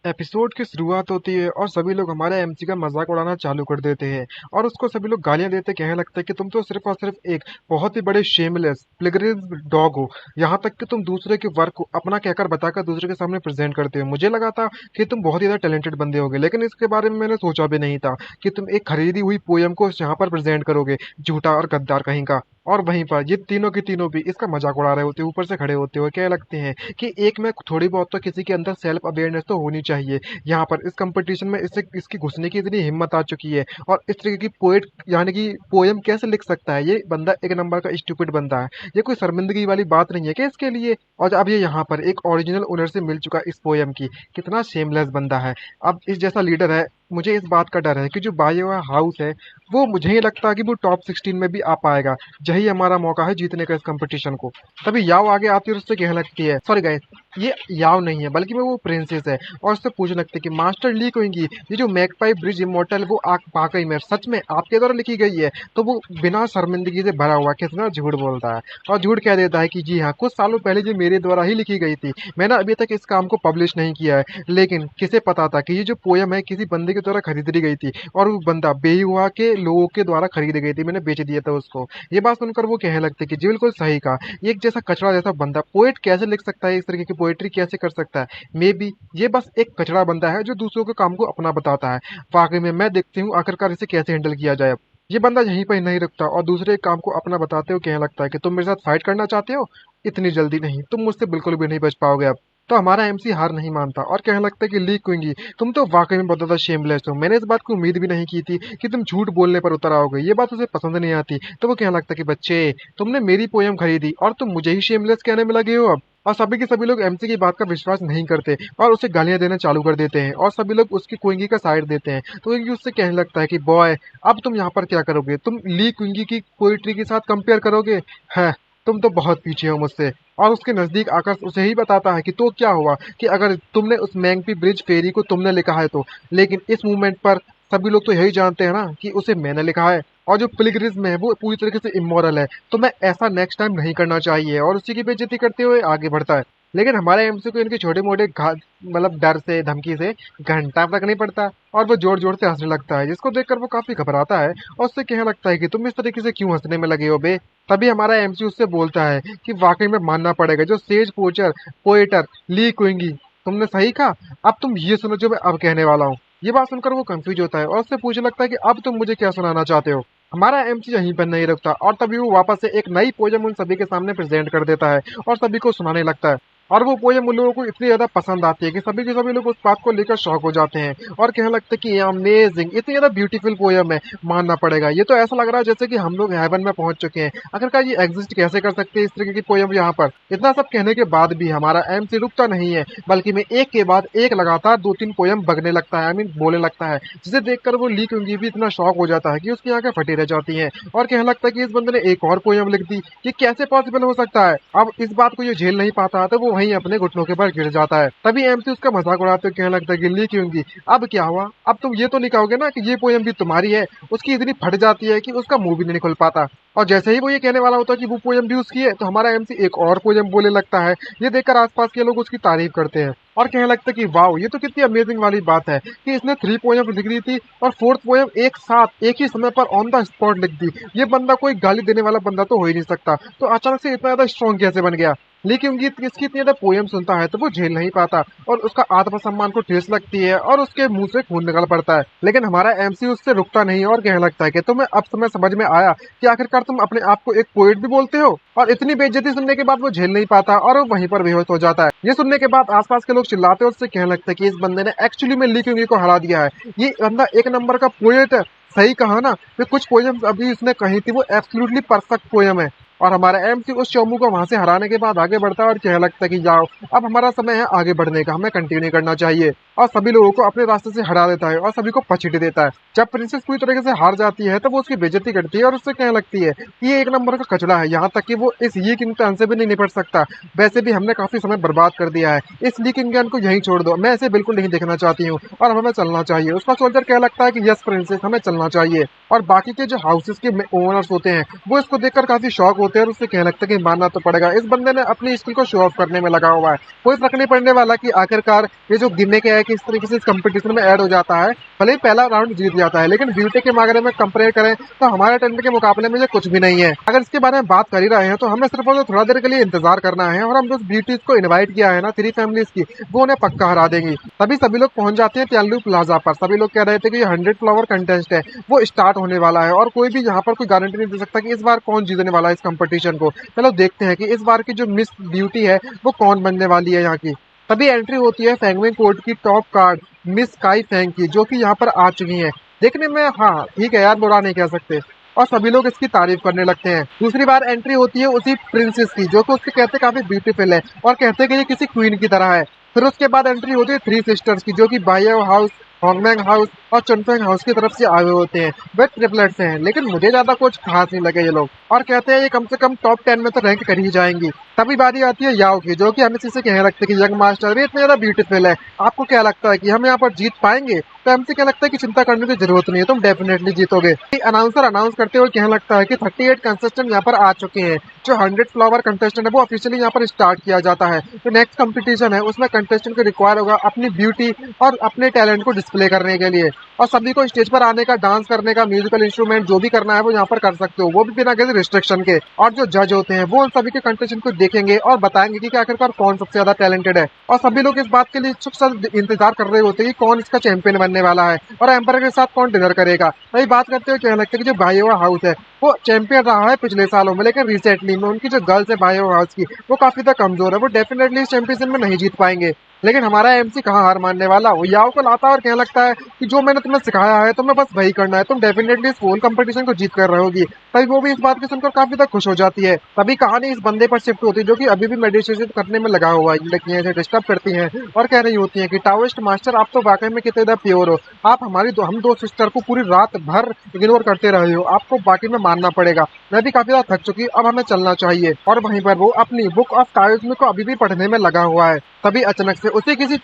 Episode की शुरुआत होती है और सभी लोग हमारे एमसी का मजाक उड़ाना चालू कर देते हैं और उसको सभी लोग गालियां देते कहने लगते हैं कि तुम तो सिर्फ और सिर्फ एक बहुत ही बड़े शेमलेस प्लेगरिज्म डॉग हो। यहाँ तक कि तुम दूसरे के वर्क को अपना कहकर बताकर दूसरे के सामने प्रेजेंट करते हो। मुझे लगा था कि तुम बहुत ही ज्यादा टैलेंटेड बंदे होगे, लेकिन इसके बारे में मैंने सोचा भी नहीं था कि तुम एक खरीदी हुई पोयम को यहाँ पर प्रेजेंट करोगे, झूठा और गद्दार कहीं का। और वहीं पर ये तीनों के तीनों भी इसका मजाक उड़ा रहे होते हैं, ऊपर से खड़े होते हुए कह लगते हैं कि एक में थोड़ी बहुत तो किसी के अंदर सेल्फ अवेयरनेस तो होनी चाहिए। यहाँ पर इस कंपटीशन में इससे इसकी घुसने की इतनी हिम्मत आ चुकी है और इस तरीके की पोएट यानी कि पोयम कैसे लिख सकता है। ये बंदा एक नंबर का स्टूपिड बंदा है। ये कोई शर्मिंदगी वाली बात नहीं है कि इसके लिए। और अब ये यहाँ पर एक ओरिजिनल ओनर से मिल चुका इस पोयम की, कितना शेमलेस बंदा है। अब इस जैसा लीडर है, मुझे इस बात का डर है कि जो बायोवा हाउस है वो मुझे ही लगता है कि वो टॉप 16 में भी आ पाएगा। यही हमारा मौका है जीतने का इस कंपटीशन को। तभी याओ आगे आती है और उससे कहने लगती है, सॉरी गाइस, ये याओ नहीं है बल्कि वो प्रिंसेस है। और उससे पूछने लगती है कि मास्टर ली कोइंगी, ये जो मैकपाई ब्रिज इमोर्टल वो वाकई में सच में आपके द्वारा लिखी गई है? तो वो बिना शर्मिंदगी से भरा हुआ कितना झूठ बोलता है और झूठ कह देता है कि जी हाँ, कुछ सालों पहले ये मेरे द्वारा ही लिखी गई थी, मैंने अभी तक इस काम को पब्लिश नहीं किया है। लेकिन किसे पता था कि ये जो पोयम है किसी बंदे के द्वारा खरीद ली गई थी और वो बंदा बेहुआ के लोगों के द्वारा खरीदी गई थी, मैंने बेच दिया था उसको। ये बात सुनकर वो कहने लगते कि जी बिल्कुल सही कहा, एक जैसा कचरा जैसा बंदा पोएट कैसे लिख सकता है, इस तरीके की पोएट्री कैसे कर सकता है? मे बी ये बस एक कचरा बंदा है जो दूसरों के काम को अपना बताता है। वाकई में मैं देखती हूँ आखिरकार इसे कैसे हैंडल किया जाए। ये बंदा यहीं पर नहीं रुकता और दूसरे काम को अपना बताते हुए कहने लगता है कि तुम मेरे साथ फाइट करना चाहते हो, इतनी जल्दी नहीं, तुम मुझसे बिल्कुल भी नहीं बच पाओगे अब। तो हमारा एमसी हार नहीं मानता और कहने लगता है कि ली क्विंगी, तुम तो वाकई में बहुत ज्यादा शेमलेस हो। मैंने इस बात की उम्मीद भी नहीं की थी कि तुम झूठ बोलने पर उतर आओगे। ये बात उसे पसंद नहीं आती। तो वो कहने लगता है कि बच्चे, तुमने मेरी पोयम खरीदी और तुम मुझे ही शेमलेस कहने में लगे हो अब। और सभी के सभी लोग एमसी की बात का विश्वास नहीं करते और उसे गालियां देना चालू कर देते हैं और सभी लोग उसकी क्विंगी का साइड देते हैं। तो क्विंगी उससे कहने लगता है कि बॉय, अब तुम यहाँ पर क्या करोगे? तुम ली क्विंगी की पोइट्री के साथ कंपेयर करोगे? है, तुम तो बहुत पीछे हो मुझसे। और उसके नजदीक आकर उसे ही बताता है कि तो क्या हुआ कि अगर तुमने उस मैंगपी ब्रिज फेरी को तुमने लिखा है तो, लेकिन इस मूवमेंट पर सभी लोग तो यही जानते हैं ना कि उसे मैंने लिखा है और जो पिलग्रिज्म है वो पूरी तरीके से इमोरल है। तो मैं ऐसा नेक्स्ट टाइम नहीं करना चाहिए और उसी की बेइज्जती करते हुए आगे बढ़ता है। लेकिन हमारे एमसी को इनके छोटे मोटे मतलब डर से धमकी से घंटा तक नहीं पड़ता और वो जोर जोर से हंसने लगता है, जिसको देखकर वो काफी घबराता है और उससे कहने लगता है कि तुम इस तरीके से क्यों हंसने में लगे हो बे। तभी हमारा एमसी उससे बोलता है कि वाकई में मानना पड़ेगा, जो सेज पोचर पोएटर ली क्विंगी, तुमने सही कहा। अब तुम ये सुनो जो मैं अब कहने वाला हूँ। ये बात सुनकर वो कंफ्यूज होता है और उससे पूछने लगता है कि अब तुम मुझे क्या सुनाना चाहते हो। हमारा एमसी यहीं पर नहीं रुकता और तभी वो वापस से एक नई पोयम उन सभी के सामने प्रेजेंट कर देता है और सभी को सुनाने लगता है। और वो पोयम उन लोगों को इतनी ज्यादा पसंद आती है कि सभी के सभी लोग उस बात को लेकर शौक हो जाते हैं और कहने लगते हैं कि ये अमेजिंग, इतनी ज्यादा ब्यूटीफुल पोयम है, मानना पड़ेगा। ये तो ऐसा लग रहा है जैसे कि हम लोग हेवन में पहुंच चुके हैं। आखिरकार ये एग्जिस्ट कैसे कर सकते हैं इस तरीके की पोयम यहाँ पर? इतना सब कहने के बाद भी हमारा एमसी रुकता नहीं है, बल्कि में एक के बाद एक लगातार दो तीन पोयम बगने लगता है, आई मीन बोलने लगता है, जिसे देखकर वो ली क्योंकि भी इतना शौक हो जाता है कि उसकी आंखें फटी रह जाती हैं और कहने लगता है कि इस बंदे ने एक और पोयम लिख दी, ये कैसे पॉसिबल हो सकता है? अब इस बात को ये झेल नहीं पाता तो वो वहीं अपने घुटनों के पर गिर जाता है। तभी एमसी उसका मजाक उड़ाते हुए कहने लगता है कि ली क्योंगी, अब क्या हुआ? अब तुम ये तो नहीं कहोगे ना कि ये पोयम भी तुम्हारी है? उसकी इतनी फट जाती है कि उसका मुंह भी नहीं खुल पाता। और जैसे ही वो ये कहने वाला होता है कि वो पोयम भी उसकी है, तो हमारा एमसी एक और पोयम बोलने लगता है। ये देखकर आसपास के लोग उसकी तारीफ करते हैं और कहने लगते हैं कि वाओ, ये तो कितनी अमेजिंग वाली बात है कि इसने 3 पोयम लिख दी थी और 4th पोयम एक साथ एक ही समय पर ऑन द स्पॉट लिख दी। ये बंदा कोई गाली देने वाला बंदा तो हो ही नहीं सकता, तो अचानक से इतना ज्यादा स्ट्रॉन्ग कैसे बन गया? लेकिन ये इसकी इतनी ज्यादा पोयम सुनता है तो वो झेल नहीं पाता और उसका आत्मसम्मान को ठेस लगती है और उसके मुंह से खून निकल पड़ता है। लेकिन हमारा एमसी उससे रुकता नहीं और कहने लगता है कि तुम्हें अब समय समझ में आया कि आखिरकार तुम अपने आप को एक पोएट भी बोलते हो। और इतनी बेइज्जती सुनने के बाद वो झेल नहीं पाता और वो वहीं पर बेहोश हो जाता है। ये सुनने के बाद आसपास के लोग चिल्लाते हैं, उससे कहने लगते हैं कि इस बंदे ने एक्चुअली में ली क्योंगी को हरा दिया है। ये बंदा एक नंबर का पोएट है। सही कहा ना, ये कुछ पोयम अभी उसने कही थी वो एब्सोल्युटली परफेक्ट पोयम है। और हमारा एमसी उस चौमू को वहां से हराने के बाद आगे बढ़ता है और कहने लगता है कि जाओ, अब हमारा समय है आगे बढ़ने का, हमें कंटिन्यू करना चाहिए। और सभी लोगों को अपने रास्ते से हटा देता है और सभी को पछिट देता है। जब प्रिंसेस पूरी तरीके से हार जाती है तो वो उसकी बेइज्जती करती है और उससे कहने लगती है कि ये एक नंबर का कचड़ा है, यहाँ तक कि वो इस ये किंग टर्न से भी नहीं निपट सकता। वैसे भी हमने काफी समय बर्बाद कर दिया है, इस ली किंग को यहीं छोड़ दो, मैं इसे बिल्कुल नहीं देखना चाहती हूँ और हमें चलना चाहिए। उसका सोल्जर कहने लगता है कि यस प्रिंसेस, हमें चलना चाहिए। और बाकी के जो हाउसेस के ओनर्स होते हैं वो इसको देखकर काफी शॉक होते हैं और उससे कहने लगता है कि मानना तो पड़ेगा, इस बंदे ने अपनी स्किल को शो ऑफ करने में लगा हुआ है। कोई फर्क नहीं पड़ने वाला कि आखिरकार ये जो गिमिक है किस तरीके से इस कंपटीशन में ऐड हो जाता है। भले ही पहला राउंड जीत जाता है, लेकिन ब्यूटी के मामले में कंपेयर करें तो हमारे टैलेंट के मुकाबले में ये कुछ भी नहीं है। अगर इसके बारे में बात कर ही रहे हैं तो हमें सिर्फ और सिर्फ थोड़ा देर के लिए इंतजार करना है, और हम जो ब्यूटीज को इनवाइट किया है ना 3 फैमिलीज की, वो उन्हें पक्का हरा देंगी। तभी सभी लोग पहुंच जाते हैं त्यालू प्लाजा पर। सभी लोग कह रहे थे कि ये 100 फ्लावर कंटेस्ट है, वो स्टार्ट होने वाला है, और कोई भी यहाँ पर कोई गारंटी नहीं दे सकता कि इस बार कौन जीतने वाला है इस कंपटीशन को। चलो देखते हैं कि इस बार की जो मिस ब्यूटी है वो कौन बनने वाली है यहाँ की। तभी एंट्री होती है फैंगमिंग कोर्ट की टॉप कार्ड मिस काई फैंग की, जो कि यहाँ पर आ चुकी हैं। देखने में हाँ ठीक है यार, बुरा नहीं कह सकते, और सभी लोग इसकी तारीफ करने लगते हैं। दूसरी बार एंट्री होती है उसी प्रिंसेस की, जो कि उसके कहते काफी ब्यूटीफुल है और कहते हैं कि ये किसी क्वीन की तरह है। फिर उसके बाद एंट्री होती है 3 सिस्टर्स की, जो कि बायो हाउस, होंगमैंग हाउस और चुनफेंग हाउस की तरफ से आए हुए होते हैं। वे ट्रिपलेट्स हैं, लेकिन मुझे ज्यादा कुछ खास नहीं लगे ये लोग, और कहते हैं ये कम से कम टॉप 10 में तो रैंक कर ही जाएंगी। तभी बारी आती है याओ की, जो कि हम इसी से कहने लगते हैं कि यंग मास्टर ये इतने ज्यादा ब्यूटीफुल है, आपको क्या लगता है कि हम यहाँ पर जीत पाएंगे? तो हमसे क्या लगता है कि चिंता करने की जरूरत नहीं है, तुम डेफिनेटली जीतोगे। अनाउंसर अनाउंस करते हुए कहने लगता है कि 38 कंटेस्टेंट यहाँ पर आ चुके हैं। जो 100 फ्लावर कंटेस्टेंट है वो ऑफिशियली यहाँ पर स्टार्ट किया जाता है। तो नेक्स्ट कंपटीशन है उसमें कंटेस्टेंट को रिक्वायर होगा अपनी ब्यूटी और अपने टैलेंट को डिस्प्ले करने के लिए, और सभी को स्टेज पर आने का, डांस करने का, म्यूजिकल इंस्ट्रूमेंट जो भी करना है वो यहाँ पर कर सकते हो, वो भी बिना किसी रिस्ट्रिक्शन के। और जो जज होते हैं वो उन सभी के कंटेस्टेंट को देखेंगे और बताएंगे कि आखिरकार कौन सबसे ज्यादा टैलेंटेड है, और सभी लोग इस बात के लिए उत्सुक सा इंतजार कर रहे होते हैं कि कौन इसका चैंपियन बनने वाला है और एम्पायर के साथ कौन डिनर करेगा। वही बात करते हुए कहने लगते हैं कि जो बायो हाउस है वो चैंपियन रहा है पिछले सालों में, लेकिन रिसेंटली में उनकी जो गर्ल्स है बायो हाउस की वो काफी ज्यादा कमजोर है, वो डेफिनेटली इस चैंपियनशिप में नहीं जीत पाएंगे। लेकिन हमारा एमसी कहाँ हार मानने वाला, वो याओ को लाता है और कहने लगता है कि जो मैंने तुम्हें सिखाया है तुम्हें बस वही करना है, तुम डेफिनेटली इस होल कंपटीशन को जीत कर रहोगी। तभी वो भी इस बात को सुनकर काफी ज्यादा खुश हो जाती है। तभी कहानी इस बंदे पर शिफ्ट होती है, जो कि अभी भी मेडिटेशन करने में लगा हुआ है। लड़कियां इसे डिस्टर्ब करती हैं और कह रही होती हैं कि टाओइस्ट मास्टर आप तो वाकई में कितने ज्यादा प्योर हो, आप हमारी हम दो सिस्टर को पूरी रात भर इग्नोर करते रहे हो, आपको बाकी में मानना पड़ेगा। मैं भी काफी ज्यादा थक चुकी, अब हमें चलना चाहिए। और वहीं पर वो अपनी बुक ऑफ टाओइज्म को अभी भी पढ़ने में लगा हुआ है। तभी अचानक से उसे किसी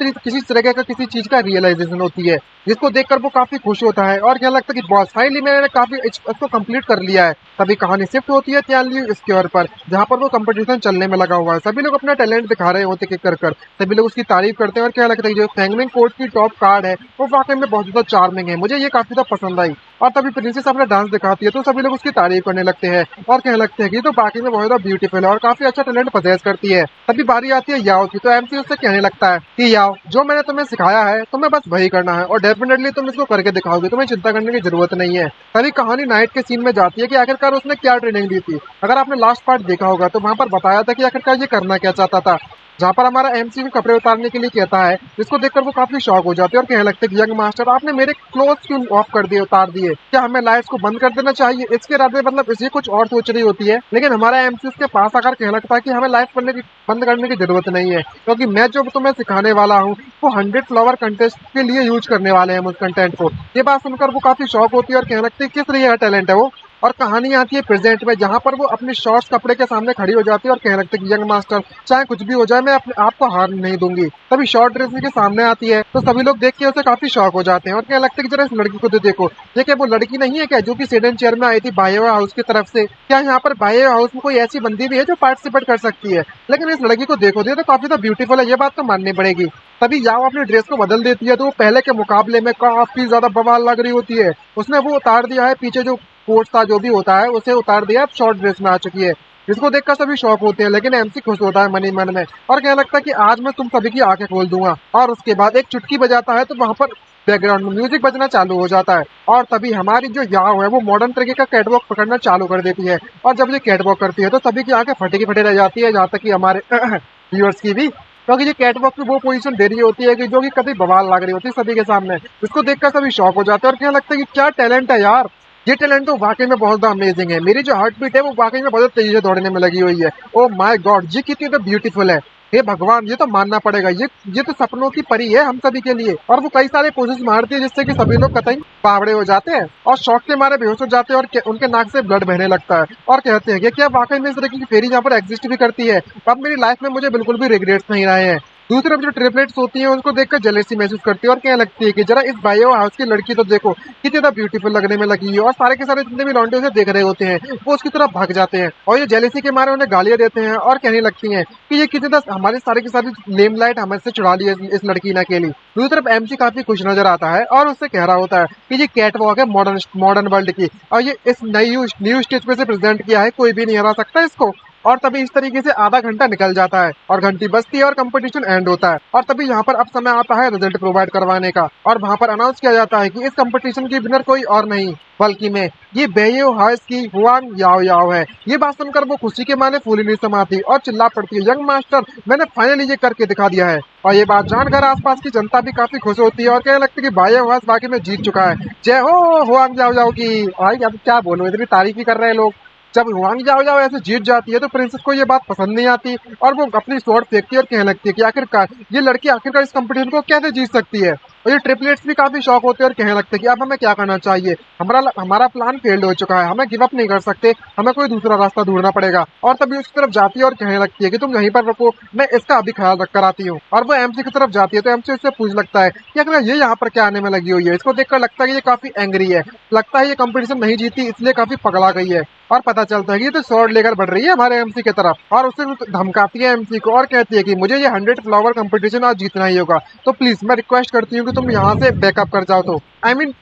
तरह का किसी चीज का रियलाइजेशन होती है, जिसको देखकर वो काफी खुश होता है और क्या लगता है कि बॉस फाइनली मैंने काफी इसको कंप्लीट कर लिया है। तभी कहानी शिफ्ट होती है त्यानलियू स्क्वायर पर, जहाँ पर वो कंपटीशन चलने में लगा हुआ है। सभी लोग अपना टैलेंट दिखा रहे होते हैं कर कर, सभी लोग उसकी तारीफ करते हैं और क्या लगता है जो फैंगमिंग कोर्ट की टॉप कार्ड है वो वाकई में बहुत ज्यादा चार्मिंग है, मुझे ये काफी ज्यादा पसंद आई। और तभी प्रिंसेस अपना डांस दिखाती है तो सभी लोग उसकी तारीफ करने लगते हैं और कहने लगते हैं कि तो बाकी में बहुत ज्यादा ब्यूटीफुल है और काफी अच्छा टैलेंट पजेस करती है। तभी बारी आती है याओ की, तो एमसी उससे कहने लगता है कि याओ जो मैंने तुम्हें सिखाया है तुम्हें बस वही करना है और डेफिनेटली तुम इसको करके दिखाओगे, तुम्हें चिंता करने की जरूरत नहीं है। तभी कहानी नाइट के सीन में जाती है कि आखिरकार उसने क्या ट्रेनिंग दी थी। अगर आपने लास्ट पार्ट देखा होगा तो वहां पर बताया था कि आखिरकार ये करना क्या चाहता था, जहाँ पर हमारा एमसी को कपड़े उतारने के लिए कहता है, जिसको देखकर वो काफी शॉक हो जाते हैं और कहने लगते हैं कि यंग मास्टर आपने मेरे क्लोथ क्यों ऑफ कर दिए, उतार दिए, क्या हमें लाइट्स को बंद कर देना चाहिए? इसके इरादे मतलब इसे कुछ और सोच रही होती है, लेकिन हमारा एमसी उसके पास आकर कहने लगता है कि हमें लाइट्स बंद करने की जरूरत नहीं है, क्योंकि मैं जो तुम्हें सिखाने वाला हूँ वो 100 फ्लावर कंटेस्ट के लिए यूज करने वाले हैं उस कंटेंट को। ये बात सुनकर वो काफी शॉक होती है और कहने लगती है किस लिए टैलेंट है वो। और कहानी आती है प्रेजेंट में, जहाँ पर वो अपने शॉर्ट्स कपड़े के सामने खड़ी हो जाती है और कहने लगती है कि यंग मास्टर चाहे कुछ भी हो जाए मैं अपने आप को हार नहीं दूंगी। तभी शॉर्ट ड्रेस के सामने आती है तो सभी लोग देख के उसे काफी शॉक हो जाते हैं और कहने लगते हैं कि जरा इस लड़की को तो देखो, ये क्या वो लड़की नहीं है क्या जो कि सेडन चेयर में आई थी बायो हाउस की तरफ से? क्या यहाँ पर बायो हाउस में कोई ऐसी बंदी भी है जो पार्टिसिपेट कर सकती है? लेकिन इस लड़की को देखो तो काफी ज्यादा ब्यूटीफुल है, ये बात तो माननी पड़ेगी। तभी याओ अपनी ड्रेस को बदल देती है तो वो पहले के मुकाबले में काफी ज्यादा बवाल लग रही होती है। उसने वो उतार दिया है, पीछे जो कोट था जो भी होता है उसे उतार दिया, अब शॉर्ट ड्रेस में आ चुकी है, जिसको देखकर सभी शॉक होते हैं। लेकिन एमसी खुश होता है मन ही मन में और कहने लगता है कि आज मैं तुम सभी की आंखें खोल दूंगा। और उसके बाद एक चुटकी बजाता है तो वहां पर बैकग्राउंड में म्यूजिक बजना चालू हो जाता है और तभी हमारी जो याओ है वो मॉडर्न तरीके का कैटवॉक पकड़ना चालू कर देती है। और जब ये कैटवॉक करती है तो सभी की आंखें फटे की फटे रह जाती है, जहाँ तक कि हमारे व्यूअर्स की भी, क्योंकि ये कैटवॉक की वो पोजीशन दे रही होती है कि जो कि कभी बवाल लग रही होती है सभी के सामने, जिसको देखकर सभी शॉक हो जाते हैं और कहने लगता है कि क्या टैलेंट है यार, ये टैलेंट तो वाकई में बहुत ज्यादा अमेजिंग है। मेरी जो हार्ट बीट है वो वाकई में बहुत तेजी से दौड़ने में लगी हुई है। ओ माय गॉड, ये कितनी तो ब्यूटीफुल है, हे भगवान, ये तो मानना पड़ेगा, ये तो सपनों की परी है हम सभी के लिए। और वो कई सारे पोजेस मारती है जिससे कि सभी लोग कतई बावड़े हो जाते हैं और शौक के मारे बेहोश हो जाते हैं और उनके नाक से ब्लड बहने लगता है और कहते हैं कि क्या वाकई में इस तरह की फेरी यहाँ पर एग्जिस्ट भी करती है। अब मेरी लाइफ में मुझे बिल्कुल भी रिग्रेट्स नहीं रहे हैं। दूसरी तरफ जो ट्रिपलेट्स होती हैं उनको देखकर जेलेसी महसूस करती है और कहने लगती है कि जरा इस बायो हाउस की लड़की तो देखो कितनी ज्यादा ब्यूटीफुल लगने में लगी है। और सारे के सारे जितने भी लौंडे उसे देख रहे होते हैं वो उसकी तरफ भाग जाते हैं और ये जेलेसी के मारे उन्हें गालियां देते हैं और कहने लगती हैं कि ये कितनी ज्यादा हमारे सारे की सारी लेमलाइट हमसे चुरा ली है इस लड़की ने अकेली। दूसरी तरफ एमसी काफी खुश नजर आता है और उससे कह रहा होता है कि ये कैट वॉक है मॉडर्न मॉडर्न वर्ल्ड की और ये इस नई न्यू स्टेज पे से प्रेजेंट किया है, कोई भी नहीं हरा सकता इसको। और तभी इस तरीके से आधा घंटा निकल जाता है और घंटी बजती है और कंपटीशन एंड होता है। और तभी यहाँ पर अब समय आता है रिजल्ट प्रोवाइड करवाने का और वहाँ पर अनाउंस किया जाता है कि इस कंपटीशन की विनर कोई और नहीं बल्कि मैं ये बेयो हाउस की हुआंग याओ याओ है। ये बात सुनकर वो खुशी के मारे फूली नहीं समाती और चिल्ला पड़ती है, यंग मास्टर मैंने फाइनली ये करके दिखा दिया है। और ये बात जानकर आसपास की जनता भी काफी खुश होती है और कहने लगती है कि बायो हाउस वाकई में जीत चुका है। जय हो हुआंग याओ याओ की। भाई अब क्या बोलूं, इतनी तारीफ ही कर रहे हैं लोग। जब हुआंग जाओ जाओ ऐसे जीत जाती है तो प्रिंसेस को ये बात पसंद नहीं आती और वो अपनी स्वॉर्ड फेंकती है और कहने लगती है कि आखिरकार ये लड़की आखिरकार इस कंपटीशन को कैसे जीत सकती है। और ये ट्रिपलेट्स भी काफी शौक होते हैं और कहने लगते हैं कि अब हमें क्या करना चाहिए, हमारा हमारा प्लान फेल्ड हो चुका है, हमें गिव अप नहीं कर सकते, हमें कोई दूसरा रास्ता ढूंढना पड़ेगा। और तभी उसकी तरफ जाती है और कहने लगती है कि तुम यहीं पर रुको, मैं इसका अभी ख्याल रख कर आती हूँ। और वो एमसी की तरफ जाती है तो एमसी उससे पूछ लगता है कि अगर ये यहाँ पर क्या आने में लगी हुई है। इसको देखकर लगता है कि ये काफी एंग्री है, लगता है ये कंपटीशन नहीं जीती इसलिए काफी पगला गई है। और पता चलता है कि ये तो स्वॉर्ड लेकर बढ़ रही है हमारे एमसी की तरफ और उससे धमकाती है एमसी को और कहती है कि मुझे ये 100 फ्लावर कंपटीशन आज जीतना ही होगा, तो प्लीज मैं रिक्वेस्ट करती हूँ कि तुम यहाँ से बैकअप कर जाओ। तो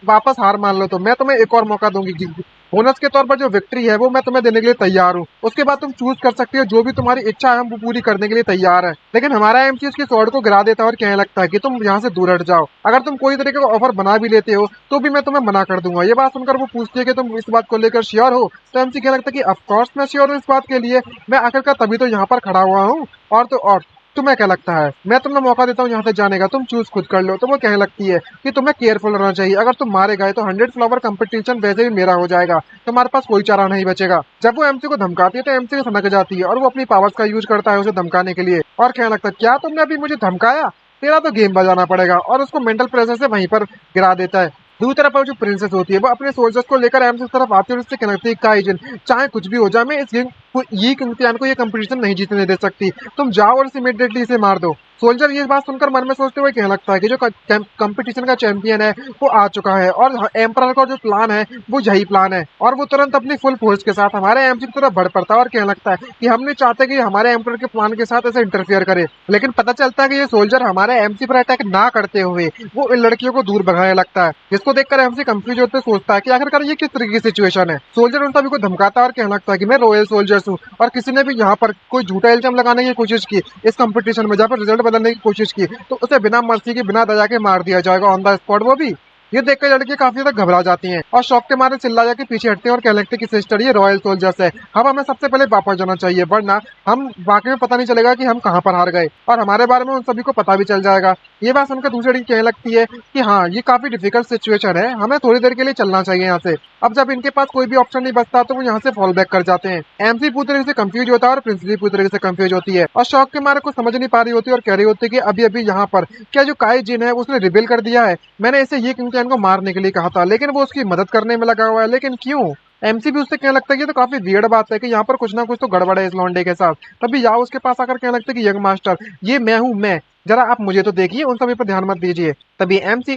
वापस हार मान लो, तो मैं तुम्हें एक और मौका दूंगी कि बोनस के तौर पर जो विक्ट्री है वो मैं तुम्हें देने के लिए तैयार हूँ। उसके बाद तुम चूज कर सकती हो, जो भी तुम्हारी इच्छा है हम वो पूरी करने के लिए तैयार है। लेकिन हमारा एमसी उसकी स्वॉर्ड को गिरा देता है और कहने लगता है कि तुम यहाँ से दूर हट जाओ, अगर तुम कोई तरीके का ऑफर बना भी लेते हो तो भी मैं तुम्हें मना कर दूंगा। ये बात सुनकर वो पूछती है कि तुम इस बात को लेकर श्योर हो। तो एमसी कहने लगता है कि ऑफकोर्स मैं श्योर हूँ इस बात के लिए, मैं आखिरकार तभी तो यहाँ पर खड़ा हुआ हूँ। और तो और तुम्हें क्या लगता है, मैं तुम्हें मौका देता हूँ यहाँ से जाने का, तुम चूज खुद कर लो। तो वो कहने लगती है कि तुम्हें केयरफुल रहना चाहिए, अगर तुम मारे गए तो 100 फ्लावर कंपटीशन वैसे भी मेरा हो जाएगा, तुम्हारे पास कोई चारा नहीं बचेगा। जब वो एमसी को धमकाती है तो एमसी भी सनक जाती है और वो अपनी पावर्स का यूज करता है उसे धमकाने के लिए और कहने लगता है क्या तुमने अभी मुझे धमकाया, तेरा तो गेम बजाना पड़ेगा। और उसको मेंटल प्रेशर से वहीं पर गिरा देता है। दूसरी तरफ जो प्रिंसेस होती है वो अपने सोल्जर्स को लेकर एमसी की तरफ आती है और उससे कहती है काइजन चाहे कुछ भी हो जाए मैं इस गेम ये इम्तिहान को ये कंपटीशन नहीं जीतने दे सकती, तुम जाओ और इमीडिएटली इसे मार दो। सोल्जर ये बात सुनकर मन में सोचते हुए कहने लगता है कि जो कंपटीशन का चैंपियन है वो आ चुका है और एम्परर का जो प्लान है वो यही प्लान है। और वो तुरंत अपनी फुल फोर्स के साथ हमारे एमसी की तरफ बढ़ पड़ता है और कहने लगता है कि हम नहीं चाहते कि हमारे एम्परर के प्लान के साथ ऐसे इंटरफेयर करे। लेकिन पता चलता है कि ये सोल्जर हमारे एमसी पर अटैक ना करते हुए वो इन लड़कियों को दूर भगाने लगता है, जिसको देखकर एमसी कंफ्यूज होते सोचता है कि आखिरकार ये किस तरीके की सिचुएशन है। सोल्जर उन सभी को धमकाता है और कहने लगता है कि मैं रॉयल सोल्जर्स हूँ और किसी ने भी यहाँ पर कोई झूठा इल्जाम लगाने की कोशिश की इस कंपटीशन में, जहाँ पर रिजल्ट बदलने की कोशिश की तो उसे बिना मर्सी के बिना दया के मार दिया जाएगा ऑन द स्पॉट। वो भी ये देखकर लड़की काफी ज्यादा घबरा जाती हैं और शौक के मारे चिल्ला जाके पीछे हटते हैं और कहने लगते हैं कि सिस्टर ये रॉयल सोल्जर्स है, अब हमें सबसे पहले वापस जाना चाहिए वरना हम वाकई में पता नहीं चलेगा कि हम कहाँ पर हार गए और हमारे बारे में उन सभी को पता भी चल जाएगा। ये बात सुनकर दूसरी लड़की कहने लगती है कि हाँ ये काफी डिफिकल्ट सिचुएशन है, हमें थोड़ी देर के लिए चलना चाहिए यहाँ से। अब जब इनके पास कोई भी ऑप्शन नहीं बचता तो वो यहाँ से फॉल बैक कर जाते हैं। एमसी पूरी तरीके से कंफ्यूज होता है और प्रिंस भी पूरी तरीके से कंफ्यूज होती है और शौक के मारे कुछ समझ नहीं पा रही होती और कह रही होती है कि अभी अभी यहाँ पर क्या जो काई जिन है उसने रिबेल कर दिया है, मैंने इसे ये किंगटन को मारने के लिए कहा था लेकिन वो उसकी मदद करने में लगा हुआ है, लेकिन क्यों। एमसी भी उससे कहने लगता है कि ये तो काफी वियर्ड बात है कि यहाँ पर कुछ ना कुछ तो गड़बड़ है इस लौंडे के साथ। तभी याओ उसके पास आकर कहने लगता है कि यंग मास्टर ये मैं हूँ, मैं जरा आप मुझे तो देखिए, उन सभी पर ध्यान मत दीजिए। तभी एमसी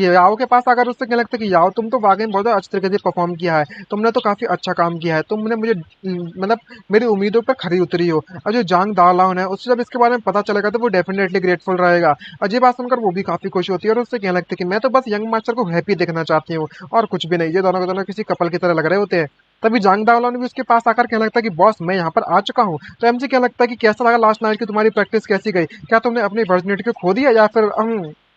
याओ के पास आकर उससे कहने लगता है कि याओ तुम तो वाकई में बहुत अच्छे तरीके से परफॉर्म किया है, तुमने तो काफी अच्छा काम किया है, तुमने मुझे मतलब मेरी उम्मीदों पर खरी उतरी हो। और जो जांग दालाउन है उससे जब इसके बारे में पता चलेगा तो वो डेफिनेटली ग्रेटफुल रहेगा। और ये बात सुनकर वो भी काफी खुश होती है और उससे कहने लगती है कि मैं तो बस यंग मास्टर को हैप्पी देखना चाहती हूँ और कुछ भी नहीं। ये दोनों के दोनों किसी कपल की तरह लग रहे होते हैं। तभी जांग दावला ने भी उसके पास आकर कहने लगता है कि बॉस मैं यहाँ पर आ चुका हूँ। तो एमसी कहने लगता है कि कैसा लगा लास्ट नाइट की तुम्हारी प्रैक्टिस कैसी गई, क्या तुमने अपनी वर्जिनिटी को खो दिया या फिर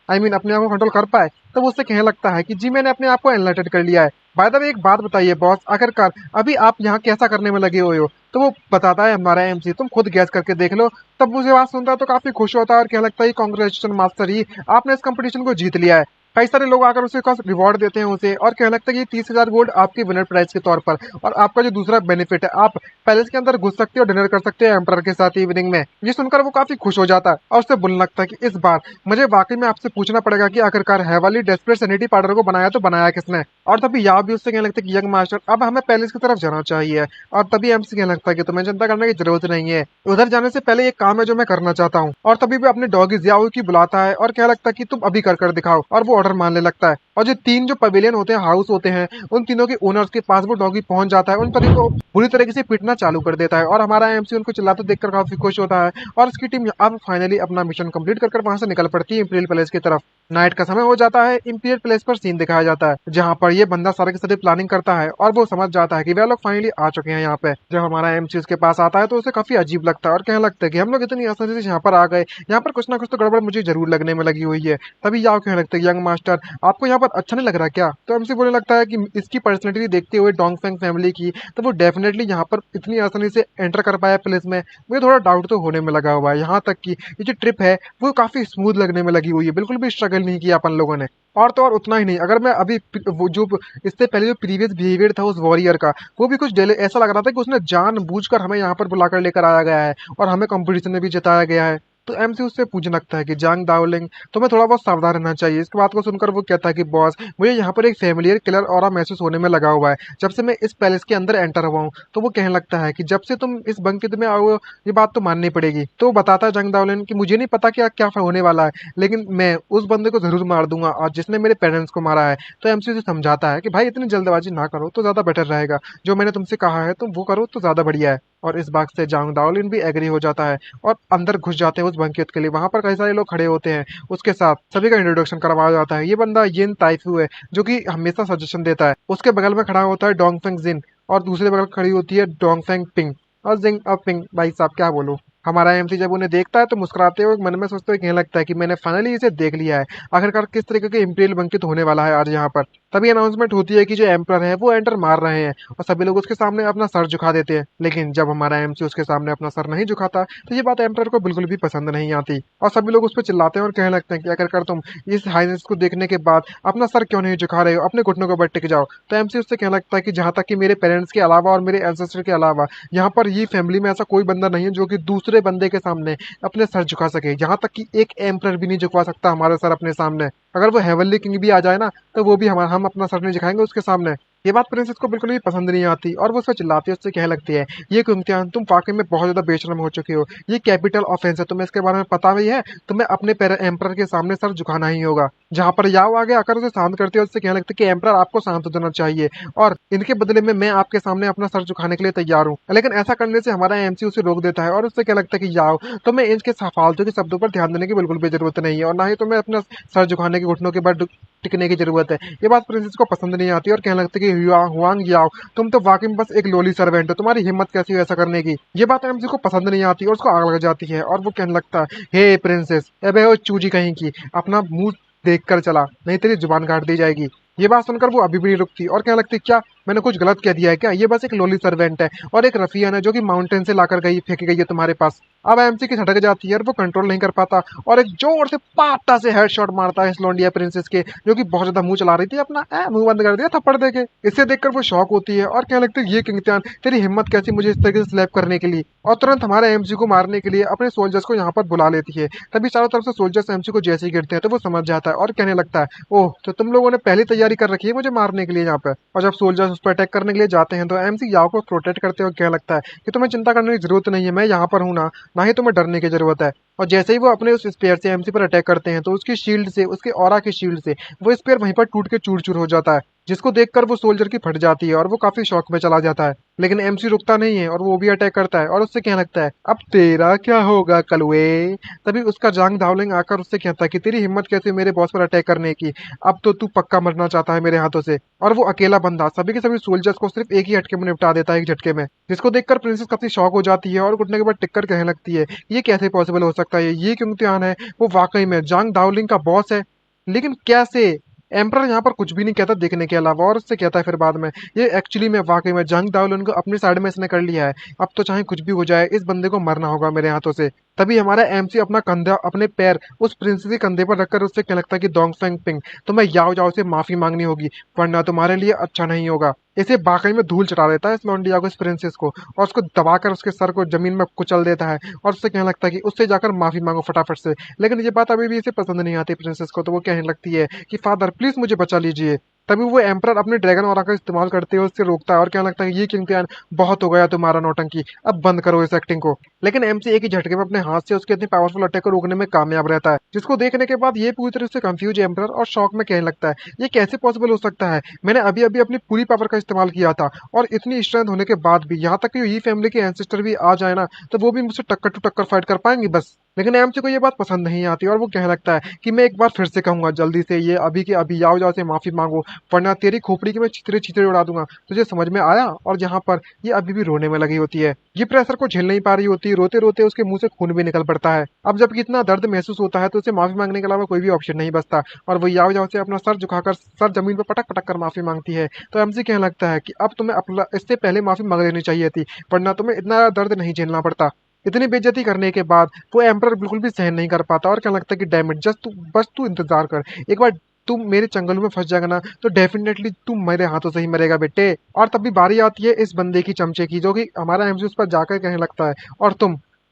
अपने आप को कंट्रोल कर पाए। तो वो उससे कहने लगता है कि जी मैंने अपने आप को एनलाइटेड कर लिया है। बाय द वे एक बात बताइए बॉस, आखिरकार अभी आप यहाँ कैसा करने में लगे हुए हो। तो वो बताता है हमारा एमसी तुम खुद गैस करके देख लो। तब मुझे बात सुनता है तो काफी खुश होता है और कहने लगता है कांग्रेचुलेशन मास्टर ही, आपने इस कंपटीशन को जीत लिया है। कई सारे लोग आकर उसे का रिवॉर्ड देते हैं उसे, और कहने लगता है कि ये 30,000 गोल्ड आपके विनर प्राइज के तौर पर। और आपका जो दूसरा बेनिफिट है, आप पैलेस के अंदर घुस सकते हो, डिनर कर सकते हो एम्पर के साथ इवनिंग में। ये सुनकर वो काफी खुश हो जाता है और उससे बोलने लगता है कि इस बार मुझे वाकई में आपसे पूछना पड़ेगा कि आखिरकार है वाली डेस्परेट सैनिटी पाउडर को बनाया तो बनाया किसने। और तभी याव भी उससे कहने लगता है कि यंग मास्टर, अब हमें पैलेस की तरफ जाना चाहिए। और तभी एमसी कहने लगता है कि तुम्हें चिंता करने की जरूरत नहीं है, उधर जाने से पहले एक काम है जो मैं करना चाहता हूँ। और तभी भी अपने डॉगी जियाओ की बुलाता है और कहने लगता है कि तुम अभी कर दिखाओ, और वो ऑर्डर मानने लगता है। और जो तीन जो पवेलियन होते हैं, हाउस होते हैं, उन तीनों के ओनर्स के पास वो डॉगी पहुंच जाता है, उन पर को बुरी तरीके से पीटना चालू कर देता है। और हमारा एमसी उनको चिल्लाते देखकर काफी खुश होता है, और उसकी टीम अब फाइनली अपना मिशन कंप्लीट कर वहां से निकल पड़ती है इंपीरियल पैलेस की तरफ। नाइट का समय हो जाता है, इंपीरियल पैलेस पर सीन दिखाया जाता है जहाँ पर ये बंदा सारे के सारे प्लानिंग करता है, और वो समझ जाता है कि वे लोग फाइनली आ चुके हैं यहाँ पे। जब हमारा एमसी उसके पास आता है तो उसे काफी अजीब लगता है और कहने लगता है कि हम लोग इतनी आसानी से यहाँ पर आ गए, यहाँ पर कुछ ना कुछ तो गड़बड़ मुझे जरूर लगने में लगी हुई है। तभी याओ कहने लगता है, यंग मास्टर आपको यहाँ पर अच्छा नहीं लग रहा क्या? तो एमसी बोलने लगता है कि इसकी पर्सनैलिटी देखते हुए डोंगफेंग फैमिली की, तो वो डेफिनेटली यहाँ पर इतनी आसानी से एंटर कर पाया प्लेस में, मुझे थोड़ा डाउट तो होने में लगा हुआ है। यहाँ तक कि ये जो ट्रिप है वो काफी स्मूथ लगने में लगी हुई है, बिल्कुल भी स्ट्रगल नहीं किया अपन लोगों ने। और तो और उतना ही नहीं, अगर मैं अभी वो जो इससे पहले जो प्रीवियस बिहेवियर था उस वॉरियर का, वो भी कुछ डेले ऐसा लग रहा था कि उसने जानबूझकर हमें यहाँ पर बुलाकर लेकर आया गया है और हमें कंपटीशन में भी जिताया गया है। तो एमसी उससे पूछने लगता है कि जांग दाओलिंग, तुम्हें थोड़ा बहुत सावधान रहना चाहिए। इसकी बात को सुनकर वो कहता है कि बॉस, मुझे यहाँ पर एक फेमिलियर किलर ऑरा महसूस होने में लगा हुआ है जब से मैं इस पैलेस के अंदर एंटर हुआ हूँ। तो वो कहने लगता है कि जब से तुम इस बंकित में आओ, ये बात तो माननी पड़ेगी। तो वो बताता है जंग दाओलिन कि मुझे नहीं पता क्या क्या होने वाला है, लेकिन मैं उस बंदे को जरूर मार दूंगा और जिसने मेरे पेरेंट्स को मारा है। तो एमसी उसे समझाता है कि भाई इतनी जल्दबाजी ना करो तो ज्यादा बेटर रहेगा, जो मैंने तुमसे कहा है तुम वो करो तो ज्यादा बढ़िया है। और इस बात से जांग दाओलिन भी एग्री हो जाता है और अंदर घुस जाते हैं उस बंकियत के लिए। वहां पर कई सारे लोग खड़े होते हैं, उसके साथ सभी का इंट्रोडक्शन करवाया जाता है। ये बंदा यिन ताइफू है जो कि हमेशा सजेशन देता है। उसके बगल में खड़ा होता है डोंगफेंग जिन, और दूसरे बगल खड़ी होती है डोंगफेंग पिंग। और जिंग और पिंग, भाई साहब क्या बोलूं। हमारा एमसी जब उन्हें देखता है तो मुस्कुराते हुए मन में सोचते हुए कहने लगता है कि मैंने फाइनली इसे देख लिया है, आखिरकार किस तरीके के इंपीरियल बंकित होने वाला है आज यहाँ पर। तभी अनाउंसमेंट होती है कि जो एम्पर है वो एंटर मार रहे हैं, और सभी लोग उसके सामने अपना सर झुका देते हैं। लेकिन जब हमारा एमसी उसके सामने अपना सर नहीं झुकाता तो ये बात एम्पर को बिल्कुल भी पसंद नहीं आती, और सभी लोग उस पर चिल्लाते हैं और कहने लगते हैं कि आखिरकार तुम इस हाइनेस को देखने के बाद अपना सर क्यों नहीं झुका रहे हो, अपने घुटनों के ऊपर टिक जाओ। तो एमसी उससे कहने लगता है कि जहां तक कि मेरे पेरेंट्स के अलावा और मेरे एंसेस्टर के अलावा यहाँ पर ये फैमिली में ऐसा कोई बंदा नहीं है जो कि दूसरे बंदे के सामने अपने सर झुका सके। यहाँ तक कि एक एम्पर भी नहीं झुकवा सकता हमारा सर अपने सामने। अगर वो हेवनली किंग भी आ जाए ना, तो वो भी हम अपना सर नहीं झुकाएंगे उसके सामने। ये बात प्रिंसेस को बिल्कुल भी पसंद नहीं आती और वो उससे चिल्लाती है, उससे कहने लगती है, ये इम्तिहान तुम वाकई में बहुत ज्यादा बेशरम हो चुके हो, ये कैपिटल ऑफेंस है, तुम्हें इसके बारे में पता भी है, तुम्हें अपने एम्पर के सामने सर झुकाना ही होगा। जहां पर याओ आगे आकर उसे शांत करती है, उससे कहने लगती है कि एम्पर आपको शांत हो जाना चाहिए, और इनके बदले में मैं आपके सामने अपना सर झुकाने के लिए तैयार हूँ। लेकिन ऐसा करने से हमारा एमसी उसे रोक देता है और उससे क्या लगता है कि याओ, तुम्हें इनके फालतू के शब्दों पर ध्यान देने की बिल्कुल भी जरूरत नहीं है, और ना ही तुम्हें अपना सर झुकाने के घुटनों के बाद टिकने की जरूरत है। ये बात प्रिंसेस को पसंद नहीं आती और कहने लगती है कि हुआंग याओ, तुम तो वाकई में बस एक लोली सर्वेंट हो, तुम्हारी हिम्मत कैसी हो ऐसा करने की। ये बात एमसी को पसंद नहीं आती और उसको आग लग जाती है, और वो कहने लगता है, हे प्रिंसेस, अबे ओ चूजी कहीं की, अपना मुंह देख कर चला, नहीं तेरी जुबान काट दी जाएगी। ये बात सुनकर वो अभी भी नहीं रुकती और कहने लगती, क्या मैंने कुछ गलत कह दिया है क्या? ये बस एक लोली सर्वेंट है और एक रफियन है जो कि माउंटेन से लाकर गई फेंकी गई है तुम्हारे पास। अब एमसी की झटक जाती है और वो कंट्रोल नहीं कर पाता और एक जोर से पाटा से हेडशॉट मारता है इस लोंडिया प्रिंसेस के, जो कि बहुत ज्यादा मुंह चला रही थी अपना, मुंह बंद कर दिया थप्पड़ देके। इसे देखकर वो शॉक होती है और कहने लगती है, ये किंगत्यान, तेरी हिम्मत कैसी मुझे इस तरीके से स्लैप करने के लिए, और तुरंत हमारे एमसी को मारने के लिए अपने सोल्जर्स को यहाँ पर बुला लेती है। तभी चारों तरफ से सोल्जर्स एमसी को जैसे ही गिरते हैं तो वो समझ जाता है और कहने लगता है, ओह, तो तुम लोगों ने पहली तैयारी कर रखी है मुझे मारने के लिए यहाँ पे। और जब सोल्जर्स उस पर अटैक करने के लिए जाते हैं तो एमसी याओ को प्रोटेक्ट करते हुए कहने लगता है कि तुम्हें चिंता करने की जरूरत नहीं है, मैं यहाँ पर हूँ ना ही तुम्हें डरने की जरूरत है। और जैसे ही वो अपने उस स्पेयर से एमसी पर अटैक करते हैं तो उसकी शील्ड से, उसके ऑरा की शील्ड से वो स्पेयर वहीं पर टूट के चूर चूर हो जाता है, जिसको देखकर वो सोल्जर की फट जाती है और वो काफी शॉक में चला जाता है। लेकिन एमसी रुकता नहीं है और वो भी अटैक करता है और उससे कहने लगता है, अब तेरा क्या होगा कलवे। तभी उसका जांग दावलिंग आकर उससे कहता है कि तेरी हिम्मत कैसे हुई मेरे बॉस पर अटैक करने की, अब तो तू पक्का मरना चाहता है मेरे हाथों से। और वो अकेला बंदा सभी के सभी सोल्जर्स को सिर्फ एक ही झटके में निपटा देता है, एक झटके में, जिसको देखकर प्रिंसेस काफी शॉक हो जाती है और घुटने के बाद टिक कर कहने लगती है, ये कैसे पॉसिबल हो सकता है, ये क्यों इम्तिहान है, वो वाकई में जांग दावलिंग का बॉस है, लेकिन कैसे? एम्परर यहाँ पर कुछ भी नहीं कहता देखने के अलावा, और उससे कहता है फिर बाद में, ये एक्चुअली में वाकई में जंग दावलन को अपनी साइड में इसने कर लिया है, अब तो चाहे कुछ भी हो जाए इस बंदे को मरना होगा मेरे हाथों से। तभी हमारा एमसी अपना कंधा अपने पैर उस प्रिंसेस के कंधे पर रखकर उससे कहने लगता है कि डोंगफेंग पिंग, तुम्हें याओ जाओ से माफी मांगनी होगी, वरना तुम्हारे लिए अच्छा नहीं होगा। इसे वाकई में धूल चढ़ा देता है इस लौंडिया को, इस प्रिंसेस को, और उसको दबाकर उसके सर को जमीन में कुचल देता है और उससे कहने लगता है कि उससे जाकर माफी मांगो फटाफट से। लेकिन ये बात अभी भी इसे पसंद नहीं आती प्रिंसेस को, तो वो कहने लगती है कि फादर प्लीज मुझे बचा लीजिए। तभी वो एम्परर अपने ड्रैगन ऑरा का इस्तेमाल करते हुए उससे रोकता है और कहने लगता है कि ये किंग पियान, बहुत हो गया तुम्हारा नौटंकी, अब बंद करो इस एक्टिंग को। लेकिन एमसी एक ही झटके में अपने हाथ से उसके इतने पावरफुल अटैक को रोकने में कामयाब रहता है, जिसको देखने के बाद ये पूरी तरह से कंफ्यूज एम्परर और शॉक में कहने लगता है ये कैसे पॉसिबल हो सकता है, मैंने अभी अभी अपनी पूरी पावर का इस्तेमाल किया था और इतनी स्ट्रेंथ होने के बाद भी, यहाँ तक कि ये फैमिली के एंसेस्टर भी आ जाए ना, तो वो भी मुझसे टक्कर टू टक्कर फाइट कर पाएंगे बस। लेकिन एमसी को ये बात पसंद नहीं आती और वो कहने लगता है कि मैं एक बार फिर से कहूंगा, जल्दी से ये अभी के अभी याओ जाओ से माफी मांगो, वरना तेरी खोपड़ी के मैं छितरे छितरे उड़ा दूंगा, तुझे समझ में आया। और यहाँ पर ये अभी भी रोने में लगी होती है, ये प्रेशर को झेल नहीं पा रही होती, रोते रोते उसके मुंह से खून भी निकल पड़ता है। अब जब इतना दर्द महसूस होता है तो उसे माफी मांगने के अलावा कोई भी ऑप्शन नहीं बचता, और वो याओ जाओ से अपना सर झुकाकर सर जमीन पर पटक पटक कर माफी मांगती है। तो एमसी कहने लगता है कि अब तुम्हें अपना इससे पहले माफी मांग लेनी चाहिए थी, वरना तुम्हें इतना दर्द नहीं झेलना पड़ता। इतनी बेइज्जती करने के बाद वो एम्परर बिल्कुल भी सहन नहीं कर पाता और कहने लगता है कि डैम इट, जस्ट तू बस तू इंतजार कर, एक बार तुम मेरे चंगुल में फंस जाएगा ना, तो डेफिनेटली तुम मेरे हाथों से ही मरेगा बेटे। और तभी बारी आती है इस बंदे की, चमचे की, जो कि हमारा एमसी उस पर जाकर कहने लगता है और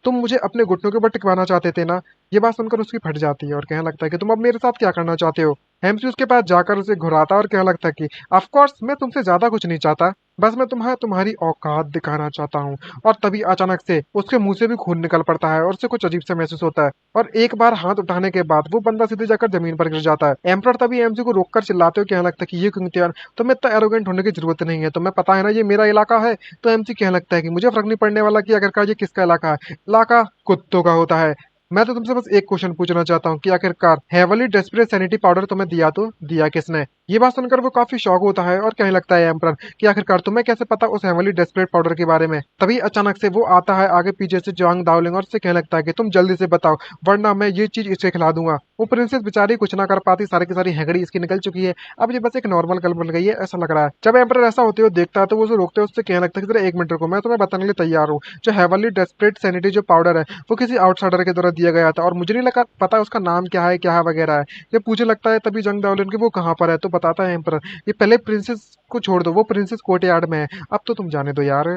तुम मुझे अपने घुटनों के ऊपर टिकवाना चाहते थे ना। ये बात सुनकर उसकी फट जाती है और कहने लगता है कि तुम अब मेरे साथ क्या करना चाहते हो। एमसी उसके पास जाकर उसे घुराता और कहने लगता है कि ऑफ कोर्स मैं तुमसे ज्यादा कुछ नहीं चाहता, बस मैं तुम्हारी औकात दिखाना चाहता हूँ। और तभी अचानक से उसके मुंह से भी खून निकल पड़ता है और उसे कुछ अजीब सा महसूस होता है, और एक बार हाथ उठाने के बाद वो बंदा सीधे जाकर जमीन पर गिर जाता है। एम्परर तभी एमसी को रोककर चिल्लाते हुए कहने लगता है कि ये क्यों, तुम्हें इतना एरोगेंट होने की जरूरत नहीं है, तुम्हें पता है ना ये मेरा इलाका है। तो एमसी कहने लगता है कि मुझे फर्क नहीं पड़ने वाला कि आखिरकार ये किसका इलाका है, इलाका कुत्तों का होता है। मैं तो तुमसे बस एक क्वेश्चन पूछना चाहता हूँ कि आखिरकार हेवली डेस्परेट सैनिटी पाउडर तुम्हें दिया तो दिया किसने। ये बात सुनकर वो काफी शॉक होता है और कहने लगता है एम्परर कि आखिरकार तुम्हें कैसे पता उस हेवली डेस्परेट पाउडर के बारे में। तभी अचानक से वो आता है आगे पीछे से जांग दावलिंग और उससे कहने लगता है कि तुम जल्दी से बताओ, वरना मैं ये चीज इसे खिला दूंगा। वो प्रिंसेस बेचारी कुछ ना कर पाती, सारी की सारी हेगड़ी इसकी निकल चुकी है, अब ये बस एक नॉर्मल कल बन गई है ऐसा लग रहा है। जब एम्परर ऐसा होते हुए देखता है तो वो उसे रोकते हुए उससे कहने लगता है कि जरा एक मिनट रुको, मैं तुम्हें बताने के लिए तैयार हूँ। जो हेवली डेस्परेट सैनिटी जो पाउडर है वो किसी आउटसाइडर के द्वारा दिया गया था, और मुझे नहीं लगा पता उसका नाम क्या है वगैरह है। ये पूछने लगता है तभी जंग दावलिन की वो कहाँ पर है, तो बताता है एम्परर ये पहले प्रिंसेस को छोड़ दो, वो प्रिंसेस कोर्टयार्ड में है, अब तो तुम जाने दो यार।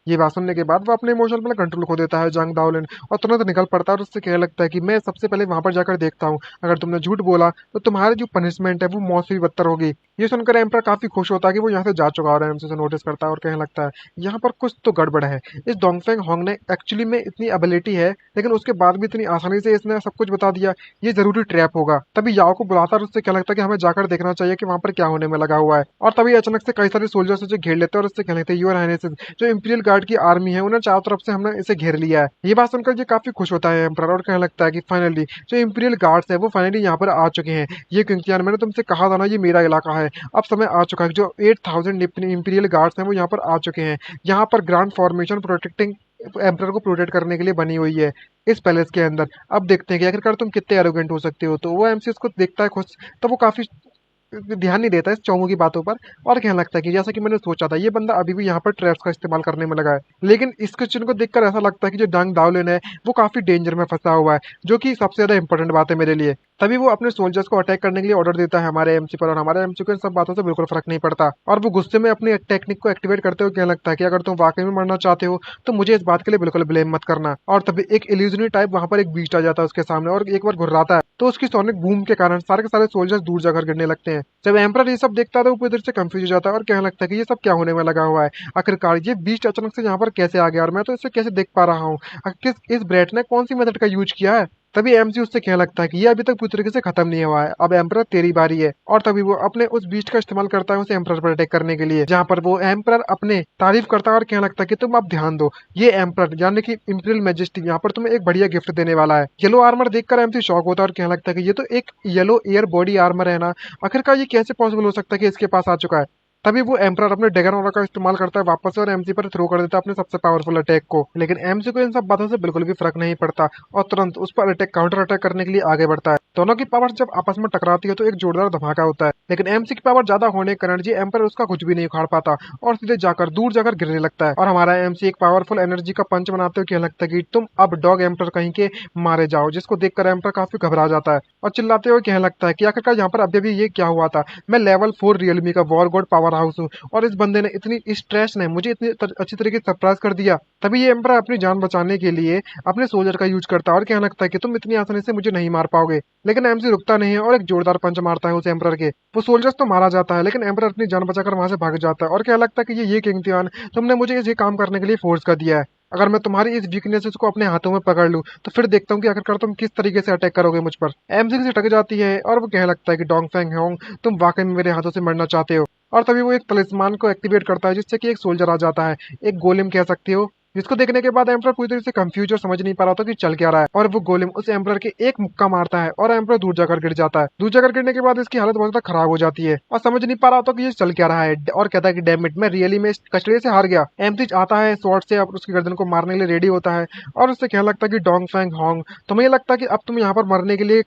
ये बात सुनने के बाद वो अपने इमोशन पर कंट्रोल खो देता है जंग दावलिन, और तुरंत निकल पड़ता है और उससे कहने लगता है कि मैं सबसे पहले वहां पर जाकर देखता हूँ, अगर तुमने झूठ बोला तो तुम्हारी जो पनिशमेंट है वो मौत से भी बदतर होगी। ये सुनकर एम्पर काफी खुश होता है कि वो यहाँ से जा चुका और एमसी से नोटिस करता है और कहने लगता है यहाँ पर कुछ तो गड़बड़ है। इस डोंगफेंग होंग ने एक्चुअली में इतनी एबिलिटी है, लेकिन उसके बाद भी इतनी आसानी से इसने सब कुछ बता दिया, ये जरूरी ट्रैप होगा। तभी याओ को बुलाता है और उससे क्या लगता है कि हमें जाकर देखना चाहिए कि वहां पर क्या होने में लगा हुआ है। और तभी अचानक से कई सारे सोल्जर्स उसे घेर लेते हैं और उससे कहने लगते हैं यूर हाइनेस, जो इंपीरियल गार्ड की आर्मी है उन्हें चारों तरफ से हमने इसे घेर लिया है। ये बात सुनकर ये काफी खुश होता है एम्परर और कहने लगता है कि फाइनली जो इंपीरियल गार्ड्स है वो फाइनली यहाँ पर आ चुके हैं। ये क्योंकि यार मैंने तुमसे कहा था ना ये मेरा इलाका है, अब समय आ चुका है। जो 8000 इंपीरियल गार्ड्स हैं वो यहाँ पर आ चुके हैं। यहाँ पर ग्रांड फॉर्मेशन प्रोटेक्टिंग एम्परर को प्रोटेक्ट करने के लिए बनी हुई है इस पैलेस के अंदर। अब देखते हैं कि आखिरकार तुम कितने एरोगेंट हो सकते हो। तो वो एमसी उसको देखता है खुश, तो वो काफी ध्यान नहीं देता इस चौमू की बातों पर, और कहने लगता है कि जैसा कि मैंने सोचा था ये बंदा अभी भी यहाँ पर ट्रैप्स का इस्तेमाल करने में लगा है। लेकिन इस क्वेश्चन को देखकर ऐसा लगता है कि जो डंग दावलिन है वो काफी डेंजर में फंसा हुआ है, जो कि सबसे ज्यादा इंपॉर्टेंट बात है मेरे लिए। तभी वो अपने सोल्जर्स को अटैक करने के लिए ऑर्डर देता है हमारे एमसी पर, और हमारे एमसी को इन सब बातों से बिल्कुल फर्क नहीं पड़ता, और वो गुस्से में अपनी टेक्निक को एक्टिवेट करते हुए कहने लगता है कि अगर तुम वाकई में मरना चाहते हो तो मुझे इस बात के लिए बिल्कुल ब्लेम मत करना। और तभी एक इल्यूजनी टाइप वहां पर एक बीस्ट आ जाता है उसके सामने, और एक बार घुर्राता है तो उसकी सोनिक बूम के कारण सारे के सारे सोल्जर्स दूर जाकर गिरने लगते हैं। जब एम्परर ये सब देखता है तो वो इधर से कंफ्यूज हो जाता है और कहने लगता है कि ये सब क्या होने में लगा हुआ है, आखिरकार ये बीस्ट अचानक से यहाँ पर कैसे आ गया और मैं तो इसे कैसे देख पा रहा हूँ, किस इस ब्रेट ने कौन सी मेथड का यूज किया है। तभी एमसी उससे कहने लगता है कि ये अभी तक पूरी तरीके से खत्म नहीं हुआ है, अब एम्परर तेरी बारी है। और तभी वो अपने उस बीस्ट का इस्तेमाल करता है उसे एम्परर पर अटैक करने के लिए, जहाँ पर वो एम्परर अपने तारीफ करता है और कहने लगता है कि तुम अब ध्यान दो, ये एम्परर यानी कि इंपीरियल मैजेस्टी यहाँ पर तुम्हें एक बढ़िया गिफ्ट देने वाला है। येलो आर्मर देखकर एमसी शॉक होता है और कहने लगता है कि ये तो एक येलो एयर बॉडी आर्मर है ना, आखिरकार ये कैसे पॉसिबल हो सकता है कि इसके पास आ चुका है। तभी वो एम्परर अपने डेगन ऑरा का इस्तेमाल करता है वापस से और एमसी पर थ्रो कर देता है अपने सबसे पावरफुल अटैक को। लेकिन एमसी को इन सब बातों से बिल्कुल भी फर्क नहीं पड़ता और तुरंत उस पर अटैक काउंटर अटैक करने के लिए आगे बढ़ता है। दोनों की पावर जब आपस में टकराती है तो एक जोरदार धमाका होता है, लेकिन एमसी की पावर ज्यादा होने के कारण जी एम्पर उसका कुछ भी नहीं उखाड़ पाता और सीधे जाकर दूर जाकर गिरने लगता है। और हमारा एमसी एक पावरफुल एनर्जी का पंच बनाते हुए कहने लगता है कि तुम अब डॉग एम्पर कहीं के मारे जाओ, जिसको देखकर एम्पर काफी घबरा जाता है और चिल्लाते हुए कहने लगता है कि आखिरकार यहाँ पर अभी भी ये क्या हुआ था। मैं लेवल 4 रियलमी का वॉर गॉड पावर हाउस हूँ और इस बंदे ने इस ट्रैश ने मुझे इतनी अच्छी तरीके से सरप्राइज कर दिया। तभी ये एम्पर अपनी जान बचाने के लिए अपने सोल्जर का यूज करता है और कहने लगता है कि तुम इतनी आसानी से मुझे नहीं मार पाओगे। लेकिन एमसी रुकता नहीं है और एक जोरदार पंच मारता है उस एम्पर के। वो सोल्जर्स तो मारा जाता है लेकिन एम्पर अपनी जान बचाकर वहां से भाग जाता है और कहने लगता है कि ये किंग तियान, तुमने मुझे इस काम करने के लिए फोर्स कर दिया है। अगर मैं तुम्हारी इस वीकनेस को अपने हाथों में पकड़ लूं तो फिर देखता हूँ कि आखिरकार तुम किस तरीके से अटैक करोगे मुझ पर। एमसी से टक जाती है और वो कहने लगता है कि डोंग फेंग होंग, तुम वाकई में मेरे हाथों से मरना चाहते हो। और तभी वो एक तलिस्मान को एक्टिवेट करता है जिससे कि एक सोल्जर आ जाता है, एक गोलेम कह सकते हो, जिसको देखने के बाद एम्परर पूरी तरह से कंफ्यूज और समझ नहीं पा रहा था कि चल क्या रहा है। और वो गोलेम उस एम्परर के एक मुक्का मारता है और एम्परर दूर जाकर गिर जाता है। दूर जाकर गिरने के बाद इसकी हालत बहुत ज्यादा खराब हो जाती है और समझ नहीं पा रहा था कि ये चल क्या रहा है और कहता है कि डैम इट, मैं रियली में इस कचड़े से हार गया। एमसी आता है स्वॉर्ड से और उसकी गर्दन को मारने के लिए रेडी होता है और उससे कहने लगता है कि डोंग फैंग होंग, तुम्हें ये लगता है कि अब तुम यहाँ पर मरने के लिए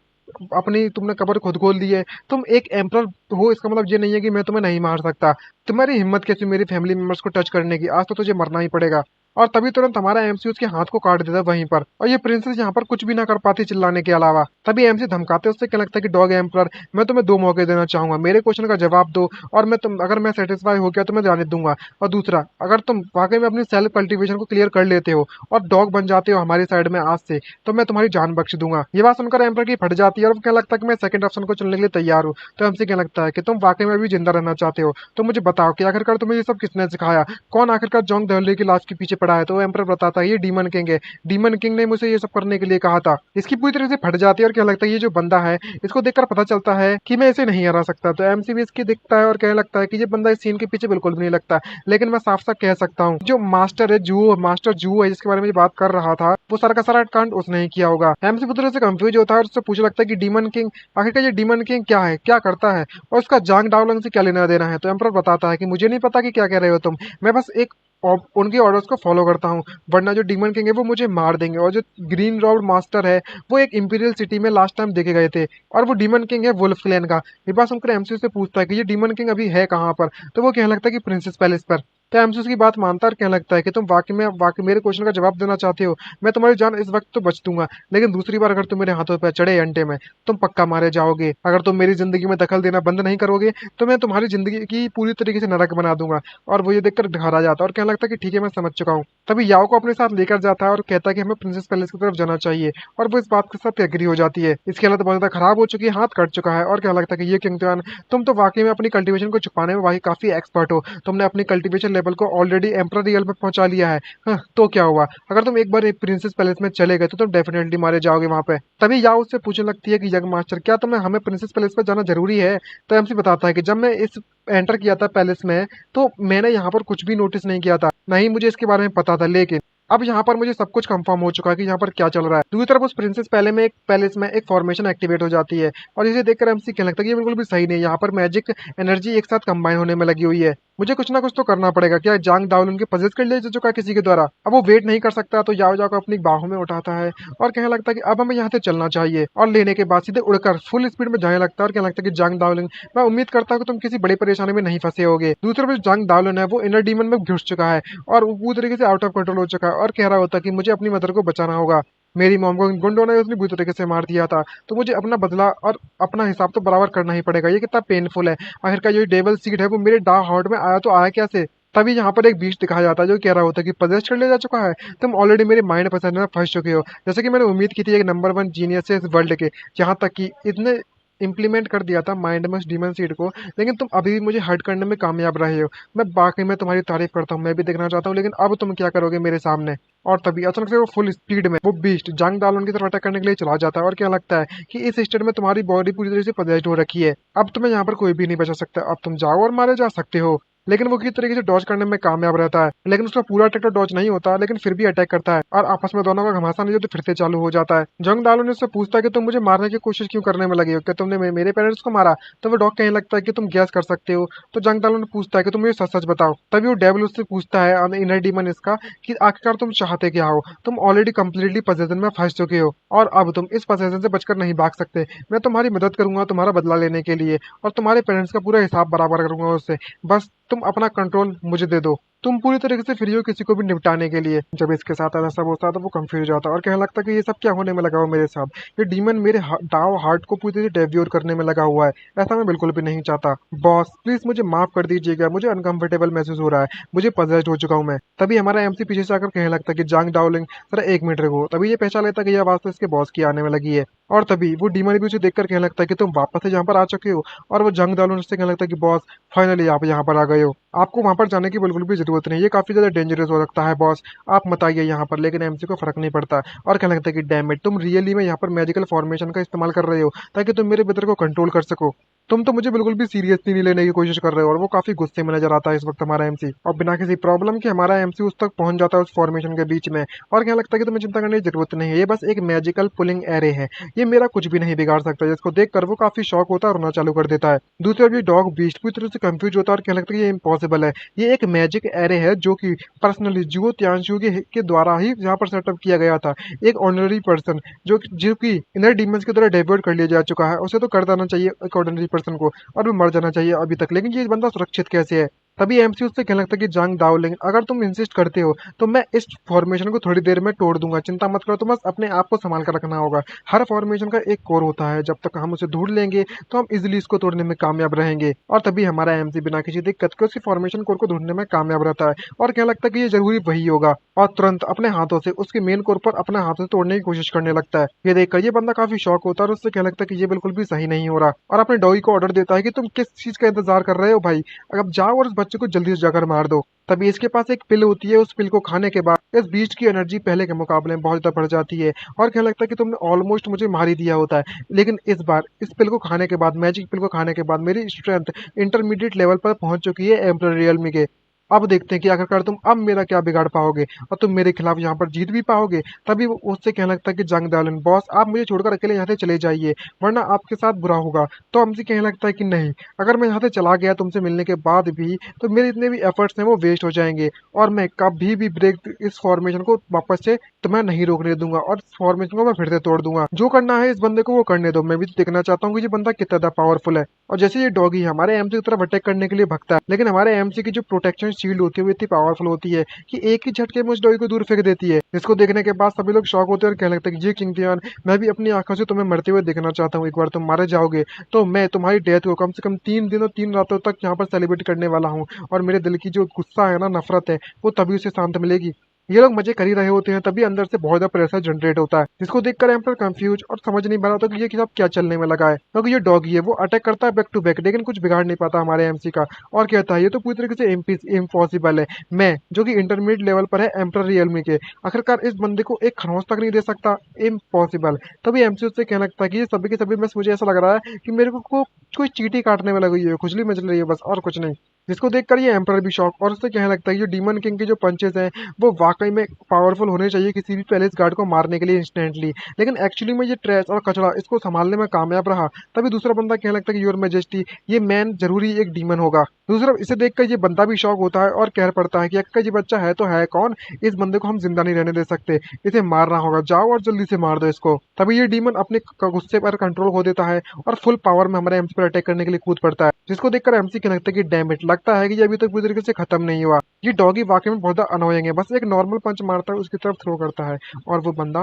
अपनी तुमने कब्र खुद खोल दी है। तुम एक एम्परर हो, इसका मतलब ये नहीं है कि मैं तुम्हें नहीं मार सकता। तुम्हारी हिम्मत कैसी मेरी फैमिली मेंबर्स को टच करने की, आज तो तुझे मरना ही पड़ेगा। और तभी तुरंत हमारा एमसी उसके हाथ को काट देता है वहीं पर और ये प्रिंसेस यहाँ पर कुछ भी ना कर पाती चिल्लाने के अलावा। तभी एमसी धमकाते उससे क्या लगता है कि डॉग एम्परर, मैं तुम्हें 2 मौके देना चाहूंगा, मेरे क्वेश्चन का जवाब दो और अगर मैं सेटिस्फाई हो गया तो मैं जाने दूंगा, और दूसरा अगर तुम वाकई में अपनी सेल्फ कल्टीवेशन को क्लियर कर लेते हो और डॉग बन जाते हो हमारी साइड में आज से, तो मैं तुम्हारी जान बख्श दूंगा। ये बात सुनकर एम्परर की फट जाती है और क्या लगता है कि मैं सेकंड ऑप्शन को चुनने के लिए तैयार हूँ। तो एमसी क्या लगता है कि तुम वाकई में भी जिंदा रहना चाहते हो, तो मुझे बताओ कि आखिरकार तुम्हें ये सब किसने सिखाया, कौन आखिरकार जोंग दहली की लाश के पीछे पड़ा है। तो एम्परर बताता है ये डीमन किंग है, डीमन किंग ने मुझे ये सब करने के लिए कहा था। इसकी पूरी तरह से फट जाती है और क्या लगता है ये जो बंदा है, इसको देखकर पता चलता है कि मैं इसे नहीं हरा सकता। तो एमसी भी इसकी दिखता है और कहने लगता है कि ये बंदा इस सीन के पीछे बिल्कुल भी नहीं लगता, लेकिन मैं साफ साफ कह सकता हूँ जो मास्टर जू है जिसके बारे में ये बात कर रहा था, वो सारा का सारा कांड उसने ही किया होगा। एमसी पूरी तरह से कंफ्यूज होता है और उससे पूछने लगता है कि डीमन किंग, आखिरकार ये डीमन किंग क्या है, क्या करता है और उसका जांग डावलंग से क्या लेना देना है। तो एम्परर बताता है कि मुझे नहीं पता कि क्या कह रहे हो तुम, मैं बस एक उनके ऑर्डर्स को फॉलो करता हूँ, वरना जो डीमन किंग है वो मुझे मार देंगे। और जो ग्रीन रॉड मास्टर है वो एक इंपीरियल सिटी में लास्ट टाइम देखे गए थे और वो डीमन किंग है वुल्फ क्लैन का। ये बात सुनकर एमसी से पूछता है कि ये डीमन किंग अभी है कहाँ पर। तो वो कहने लगता है कि प्रिंसेस पैलेस पर। तो एमसी उसकी बात मानता है और कहने लगता है कि तुम वाकई मेरे क्वेश्चन का जवाब देना चाहते हो, मैं तुम्हारी जान इस वक्त तो बच दूंगा, लेकिन दूसरी बार अगर तुम मेरे हाथों पर चढ़े अंटे में तुम पक्का मारे जाओगे। अगर तुम मेरी जिंदगी में दखल देना बंद नहीं करोगे तो मैं तुम्हारी जिंदगी की पूरी तरीके से नरक बना दूंगा। और वो ये देखकर घबरा जाता है और कहने लगता है कि ठीक है मैं समझ चुका हूँ। तभी याओ को अपने साथ लेकर जाता है और कहता है कि हमें प्रिंसेस पैलेस की तरफ जाना चाहिए और वो इस बात के साथ एग्री हो जाती है। इसकी हालत बहुत ज्यादा खराब हो चुकी है, हाथ कट चुका है और क्या लगता है कि ये किंग तुआन, तुम तो वाकई में अपनी कल्टीवेशन को छुपाने में काफी एक्सपर्ट हो, तुमने अपनी कल्टीवेशन लेवल को ऑलरेडी एम्परर रियल में पहुंचा लिया है। हाँ, तो क्या हुआ, अगर तुम एक बार एक प्रिंसेस पैलेस में चले गए तो तुम डेफिनेटली मारे जाओगे वहां पे। तभी याओ उससे पूछने लगती है कि यंग मास्टर क्या तुम्हें हमें प्रिंसेस पैलेस पर जाना जरूरी है। तो एमसी बताता है कि जब मैं इस एंटर किया था पैलेस में तो मैंने यहाँ पर कुछ भी नोटिस नहीं किया था, ना ही मुझे इसके बारे में पता था, लेकिन अब यहाँ पर मुझे सब कुछ कंफर्म हो चुका है कि यहाँ पर क्या चल रहा है। दूसरी तरफ उस प्रिंसेस पैलेस में एक फॉर्मेशन एक्टिवेट हो जाती है और इसे देखकर एमसी कहने लगता है कि ये बिल्कुल भी सही नहीं है, यहाँ पर मैजिक एनर्जी एक साथ कंबाइन होने में लगी हुई है, मुझे कुछ ना कुछ तो करना पड़ेगा। क्या जांग दावलन के पजेस कर लिया जा चुका है किसी के द्वारा। अब वो वेट नहीं कर सकता तो याओ को अपनी बाहों में उठाता है और कहने लगता है कि अब हमें यहाँ से चलना चाहिए और लेने के बाद सीधे उड़कर फुल स्पीड में जाने लगता है और कहने लगता है कि जांग दावलन, मैं उम्मीद करता हूँ कि तुम किसी बड़ी परेशानी में नहीं फंसे होगे। दूसरी तरफ जांग दावलन है वो इनर डीमन में घुस चुका है और वो पूरी तरीके से आउट ऑफ कंट्रोल हो चुका है और कह रहा होता है कि मुझे अपनी मदर को बचाना होगा, मेरी मॉम को इन गुंडों ने उतनी बुरी तरीके से मार दिया था, तो मुझे अपना बदला और अपना हिसाब तो बराबर करना ही पड़ेगा। ये कितना पेनफुल है, आखिरकार ये डेवल सीड है वो मेरे डार्क हार्ट में आया तो आया कैसे। तभी यहाँ पर एक बीच दिखाया जाता है जो कह रहा होता है कि पजेस्ट कर लिया जा चुका है, तुम ऑलरेडी मेरे माइंड पसंद में फंस चुके हो, जैसे कि मैंने उम्मीद की थी एक नंबर 1 जीनियस है इस वर्ल्ड के, यहाँ तक कि इतने इम्प्लीमेंट कर दिया था माइंड में डीमन सीड को, लेकिन तुम अभी भी मुझे हर्ट करने में कामयाब रहे हो। मैं बाकी में तुम्हारी तारीफ करता हूँ, मैं भी देखना चाहता हूँ, लेकिन अब तुम क्या करोगे मेरे सामने। और तभी अचानक से वो फुल स्पीड में वो बीस्ट जांग दालन की तरफ अटैक करने के लिए चला जाता है और क्या लगता है कि इस स्टेट में तुम्हारी बॉडी पूरी तरह से पजेस्ड हो रखी है, अब तुम्हें यहाँ पर कोई भी नहीं बचा सकता, अब तुम जाओ और मारे जा सकते हो। लेकिन वो किसी तरीके से डॉज करने में कामयाब रहता है, लेकिन उसका पूरा अटैक तो डॉज नहीं होता, लेकिन फिर भी अटैक करता है और आपस में दोनों का घमासान जो तो फिर से चालू हो जाता है। जंग दालो ने उससे पूछता है कि तुम मुझे मारने की कोशिश क्यों करने में लगे हो, क्या तुमने मेरे पेरेंट्स को मारा? तो वो डॉग कहने लगता है कि तुम गैस कर सकते हो। तो जंग दालो ने पूछता है कि तुम मुझे सच सच बताओ। तभी वो डेविल उससे पूछता है इनर डीमन इसका कि आखिरकार तुम चाहते क्या हो? तुम ऑलरेडी कंप्लीटली पोजेशन में फंस चुके हो और अब तुम इस पोजेशन से बचकर नहीं भाग सकते। मैं तुम्हारी मदद करूंगा तुम्हारा बदला लेने के लिए और तुम्हारे पेरेंट्स का पूरा हिसाब बराबर करूंगा उससे। बस तुम अपना कंट्रोल मुझे दे दो। तुम पूरी तरीके से फ्री हो किसी को भी निपटाने के लिए। जब इसके साथ ऐसा सब होता है तो वो कंफ्यूज हो जाता है और कहने लगता है कि ये सब क्या होने में लगा हुआ मेरे साथ। ये डीमन मेरे डाव हार्ट को पूरी तरह से डेव्योर करने में लगा हुआ है। ऐसा मैं बिल्कुल भी नहीं चाहता। बॉस प्लीज मुझे माफ कर दीजिएगा, मुझे अनकंफर्टेबल महसूस हो रहा है, मुझे पजेस्ड हो चुका हूँ मैं। तभी हमारा एमसी पीछे से आकर कहने लगता है कि जांग डाओलिंग जरा 1 मिनट रुको। तभी ये पहचान लेता है कि यह आवाज तो इसके बॉस की आने में लगी है। और तभी वो डीमन भी उसे देखकर कहने लगता है कि तुम वापस से यहाँ पर आ चुके हो। और वो जंग दालों से कहने लगता है कि बॉस फाइनली आप यहाँ पर आ गए हो। आपको वहां पर जाने की बिल्कुल भी जरूरत नहीं, ये काफी ज्यादा डेंजरस हो सकता है बॉस। आप मत आइए यहाँ पर। लेकिन एमसी को फर्क नहीं पड़ता और कहने लगता है कि डैम इट, तुम रियली में यहाँ पर मैजिकल फॉर्मेशन का इस्तेमाल कर रहे हो ताकि तुम मेरे ब्रदर को कंट्रोल कर सको। तुम तो मुझे बिल्कुल भी सीरियसली नहीं लेने की कोशिश कर रहे हो। और वो काफी गुस्से में नजर आता है इस वक्त हमारा एमसी। और बिना किसी प्रॉब्लम के हमारा एमसी उस तक पहुंच जाता है उस फॉर्मेशन के बीच में और कहने लगता है कि तुम्हें चिंता करने की जरूरत नहीं है, ये बस एक मैजिकल पुलिंग एरे है, ये मेरा कुछ भी नहीं बिगाड़ सकता। जिसको देखकर वो काफी शॉक होता है और रोना चालू कर देता है। दूसरी तरफ ये डॉग बीस्ट पूरी तरह से कंफ्यूज होता है और कहने लगता है कि ये इम्पॉसिबल है, ये एक मैजिक एरे है जो कि पर्सनली जियो त्यांशु के द्वारा ही यहाँ पर सेटअप किया गया था। एक ऑर्डिनरी पर्सन जो कि इनर डीमंस के द्वारा डेब्यूट कर लिया जा चुका है, उसे तो कर देना चाहिए एक ऑर्डिनरी पर्सन को और वो मर जाना चाहिए अभी तक। लेकिन ये बंदा सुरक्षित कैसे है? तभी एमसी उससे कहने लगता है कि जांग दाओलिंग अगर तुम इंसिस्ट करते हो तो मैं इस फॉर्मेशन को थोड़ी देर में तोड़ दूंगा, चिंता मत करो, तो बस अपने आप को संभाल कर रखना होगा। हर फॉर्मेशन का एक कोर होता है, जब तक हम उसे ढूंढ लेंगे तो हम इजिली इसको तोड़ने में कामयाब रहेंगे। और तभी हमारा एमसी बिना किसी दिक्कत के उसकी फॉर्मेशन कोर को ढूंढने में कामयाब रहता है और कहने लगता है कि ये जरूरी वही होगा और तुरंत अपने हाथों से उसके मेन कोर पर अपने हाथों से तोड़ने की कोशिश करने लगता है। ये देखकर ये बंदा काफी शॉक होता है और उससे कहने लगता है कि ये बिल्कुल भी सही नहीं हो रहा और अपने डॉगी को ऑर्डर देता है कि तुम किस चीज का इंतजार कर रहे हो भाई, अब जाओ और उस बच्चे को जल्दी से जाकर मार दो। तभी इसके पास एक पिल होती है, उस पिल को खाने के बाद इस बीस्ट की एनर्जी पहले के मुकाबले में बहुत ज्यादा बढ़ जाती है और कहने लगता है कि तुमने ऑलमोस्ट मुझे मार ही दिया होता है, लेकिन इस बार इस पिल को खाने के बाद, मैजिक पिल को खाने के बाद मेरी स्ट्रेंथ इंटरमीडिएट लेवल पर पहुंच चुकी है एम्परर रियलमी के। अब देखते हैं कि आखिरकार तुम अब मेरा क्या बिगाड़ पाओगे और तुम मेरे खिलाफ यहाँ पर जीत भी पाओगे। तभी वो उससे कहने लगता है कि जंग दालन बॉस आप मुझे छोड़कर अकेले यहाँ से चले जाइए वरना आपके साथ बुरा होगा। तो हमसे कहने लगता है कि नहीं, अगर मैं यहाँ से चला गया तुमसे मिलने के बाद भी तो मेरे इतने भी एफर्ट्स हैं वो वेस्ट हो जाएंगे और मैं कभी भी ब्रेक इस फॉर्मेशन को वापस से तुम्हें नहीं रोकने दूंगा और इस फॉर्मेशन को मैं फिर से तोड़ दूंगा। जो करना है इस बंदे को वो करने दो, मैं भी तो देखना चाहता हूँ कि ये बंदा कितना ज्यादा पावरफुल है। और जैसे ये डॉगी हमारे एमसी की तरफ अटैक करने के लिए भगता है, लेकिन हमारे एमसी की जो प्रोटेक्शन शील्ड होती है वो इतनी पावरफुल होती है कि एक ही झटके में उस डॉगी को दूर फेंक देती है। जिसको देखने के बाद सभी लोग शॉक होते हैं और कहने लगते हैं कि ये किंग तियान, मैं भी अपनी आंखों से तुम्हें मरते हुए देखना चाहता हूँ। एक बार तुम मारे जाओगे तो मैं तुम्हारी डेथ को कम से कम 3 दिन और 3 रातों तक यहाँ पर सेलिब्रेट करने वाला हूँ और मेरे दिल की जो गुस्सा है ना, नफरत है, वो तभी उसे शांत मिलेगी। ये लोग मजे कर ही रहे होते हैं तभी अंदर से बहुत ज्यादा प्रेशर जनरेट होता है, जिसको देखकर एम्पर कंफ्यूज और समझ नहीं पा रहा होता कि ये सब क्या चलने में लगा है। क्योंकि ये डॉगी है वो अटैक करता है बैक टू बैक लेकिन कुछ बिगाड़ नहीं पाता हमारे एमसी का और कहता है ये तो पूरी तरीके से इम्पॉसिबल है, मैं जो कि इंटरमीडिएट लेवल पर है एम्पर रियलमी के आखिरकार इस बंदे को एक खरोंच तक नहीं दे सकता, इम्पॉसिबल। तभी एमसी उससे कहने लगता है कि ये सभी के सभी बस मुझे ऐसा लग रहा है कि मेरे को कोई चींटी काटने में लगी है, खुजली मच रही है बस और कुछ नहीं। जिसको देखकर ये एम्पर भी शॉक और उससे कहने लगता है कि जो डीमन किंग के जो पंचेस हैं वो वाकई में पावरफुल होने चाहिए किसी भी पैलेस गार्ड को मारने के लिए इंस्टेंटली, लेकिन एक्चुअली में ये ट्रैश और कचरा इसको संभालने में कामयाब रहा। तभी दूसरा बंदा कहने लगता है कि योर मैजेस्टी ये मैन जरूरी एक डीमन होगा। दूसरा इसे देखकर ये बंदा भी शॉक होता है और कह पड़ता है कि अक्का ये बच्चा है तो है कौन, इस बंदे को हम जिंदा नहीं रहने दे सकते, इसे मारना होगा, जाओ और जल्दी से मार दो इसको। तभी ये डीमन अपने गुस्से पर कंट्रोल खो देता है और फुल पावर में हमारे एमसी पर अटैक करने के लिए कूद पड़ता है। जिसको देखकर एमसी कहने लगता है कि डैम इट, लगता है कि ये अभी तक पूरी तरीके से खत्म नहीं हुआ। ये डॉगी वाकई में बहुत ज्यादा अनोइंग है, बस एक नॉर्मल पंच मारता है उसकी तरफ थ्रो करता है और वो बंदा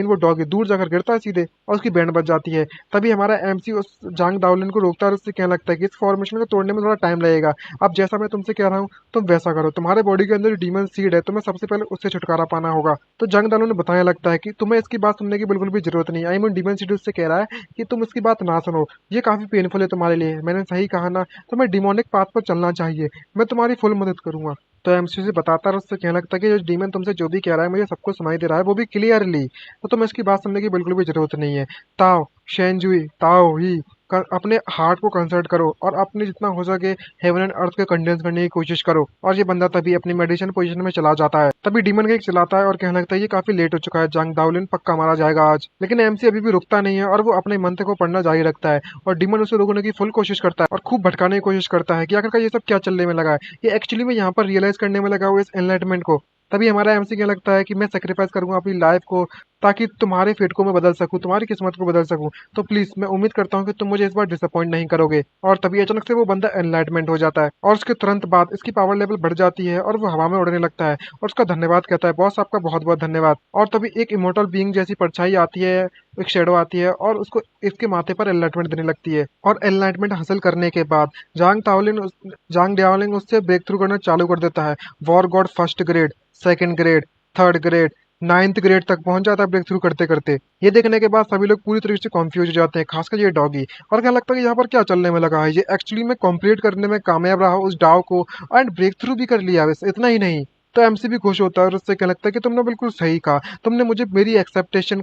वो डॉगी दूर जाकर गिरता है सीधे और उसकी बैंड बच जाती है। तभी हमारा एमसी उस जांग दाओलिन को रोकता है और उससे कहने लगता है कि इस फॉर्मेशन को तोड़ने में थोड़ा टाइम लगेगा, अब जैसा मैं तुमसे कह रहा हूँ तुम वैसा करो, तुम्हारे बॉडी के अंदर डीमन सीड है, तुम्हें सबसे पहले उससे छुटकारा पाना होगा। तो जंग दाओलिन ने बताने लगता है कि तुम्हें इसकी बात सुनने की बिल्कुल भी जरूरत नहीं, डीमन सीड उससे कह रहा है कि तुम इसकी बात ना सुनो, ये काफी पेनफुल है तुम्हारे लिए, मैंने सही कहा ना, तुम्हें डिमोनिक पाथ पर चलना चाहिए, मैं तुम्हारी फुल मदद करूंगा। तो एमसी से बताता है और उससे कहने लगता है कि जो डीमन तुमसे जो भी कह रहा है मुझे सब कुछ सुनाई दे रहा है वो भी क्लियरली, तो तुम्हें इसकी बात सुनने की बिल्कुल भी जरूरत नहीं है। ताओ शेंजुई ताओ ही अपने हार्ट को कंसल्ट करो और अपने जितना हो सके हेवन एंड अर्थ के कंडेंस करने की कोशिश करो। और ये बंदा तभी अपनी मेडिटेशन पोजीशन में चला जाता है। तभी डीमन किंग चिल्लाता है और कहने लगता है ये काफी लेट हो चुका है, जंग दाओलिन पक्का मारा जाएगा आज। लेकिन एमसी अभी भी रुकता नहीं है और वो अपने मंत्र को पढ़ना जारी रखता है और डीमन उसे रोकने की फुल कोशिश करता है और खूब भटकाने की कोशिश करता है कि आखिरकार ये सब क्या चलने में लगा है। ये एक्चुअली में यहाँ पर रियलाइज करने में लगा हुआ है इस एनलाइटमेंट को। तभी हमारा एमसी क्या लगता है कि मैं सेक्रीफाइस करूंगा अपनी लाइफ को ताकि तुम्हारे फेट को मैं बदल सकूं, तुम्हारी किस्मत को बदल सकूं। तो प्लीज मैं उम्मीद करता हूं कि तुम मुझे इस बार डिसअपॉइंट नहीं करोगे। और तभी अचानक से वो बंदा एनलाइटमेंट हो जाता है और उसके तुरंत बाद इसकी पावर लेवल बढ़ जाती है और वो हवा में उड़ने लगता है और उसका धन्यवाद कहता है, बॉस आपका बहुत बहुत धन्यवाद। और तभी एक इमोर्टल बीइंग जैसी परछाई आती है, एक शेडो आती है और उसको इसके माथे पर एनलाइटमेंट देने लगती है। और एनलाइटमेंट हासिल करने के बाद जांग डाओलिंग उससे ब्रेक थ्रू करना चालू कर देता है। War God first grade, second grade, third grade, ninth grade तक पहुंच जाता है ब्रेक थ्रू करते करते। ये देखने के बाद सभी लोग पूरी तरीके से कंफ्यूज हो जाते हैं, खासकर ये डॉगी। और क्या लगता है कि यहाँ पर क्या चलने में लगा है, ये एक्चुअली में कंप्लीट करने में कामयाब रहा उस डाव को एंड ब्रेक थ्रू भी कर लिया। वैसे इतना ही नहीं, तो एमसी भी खुश होता है और उससे क्या लगता है कि तुमने बिल्कुल सही कहा, तुमने मुझे मेरी एक्सपेक्टेशन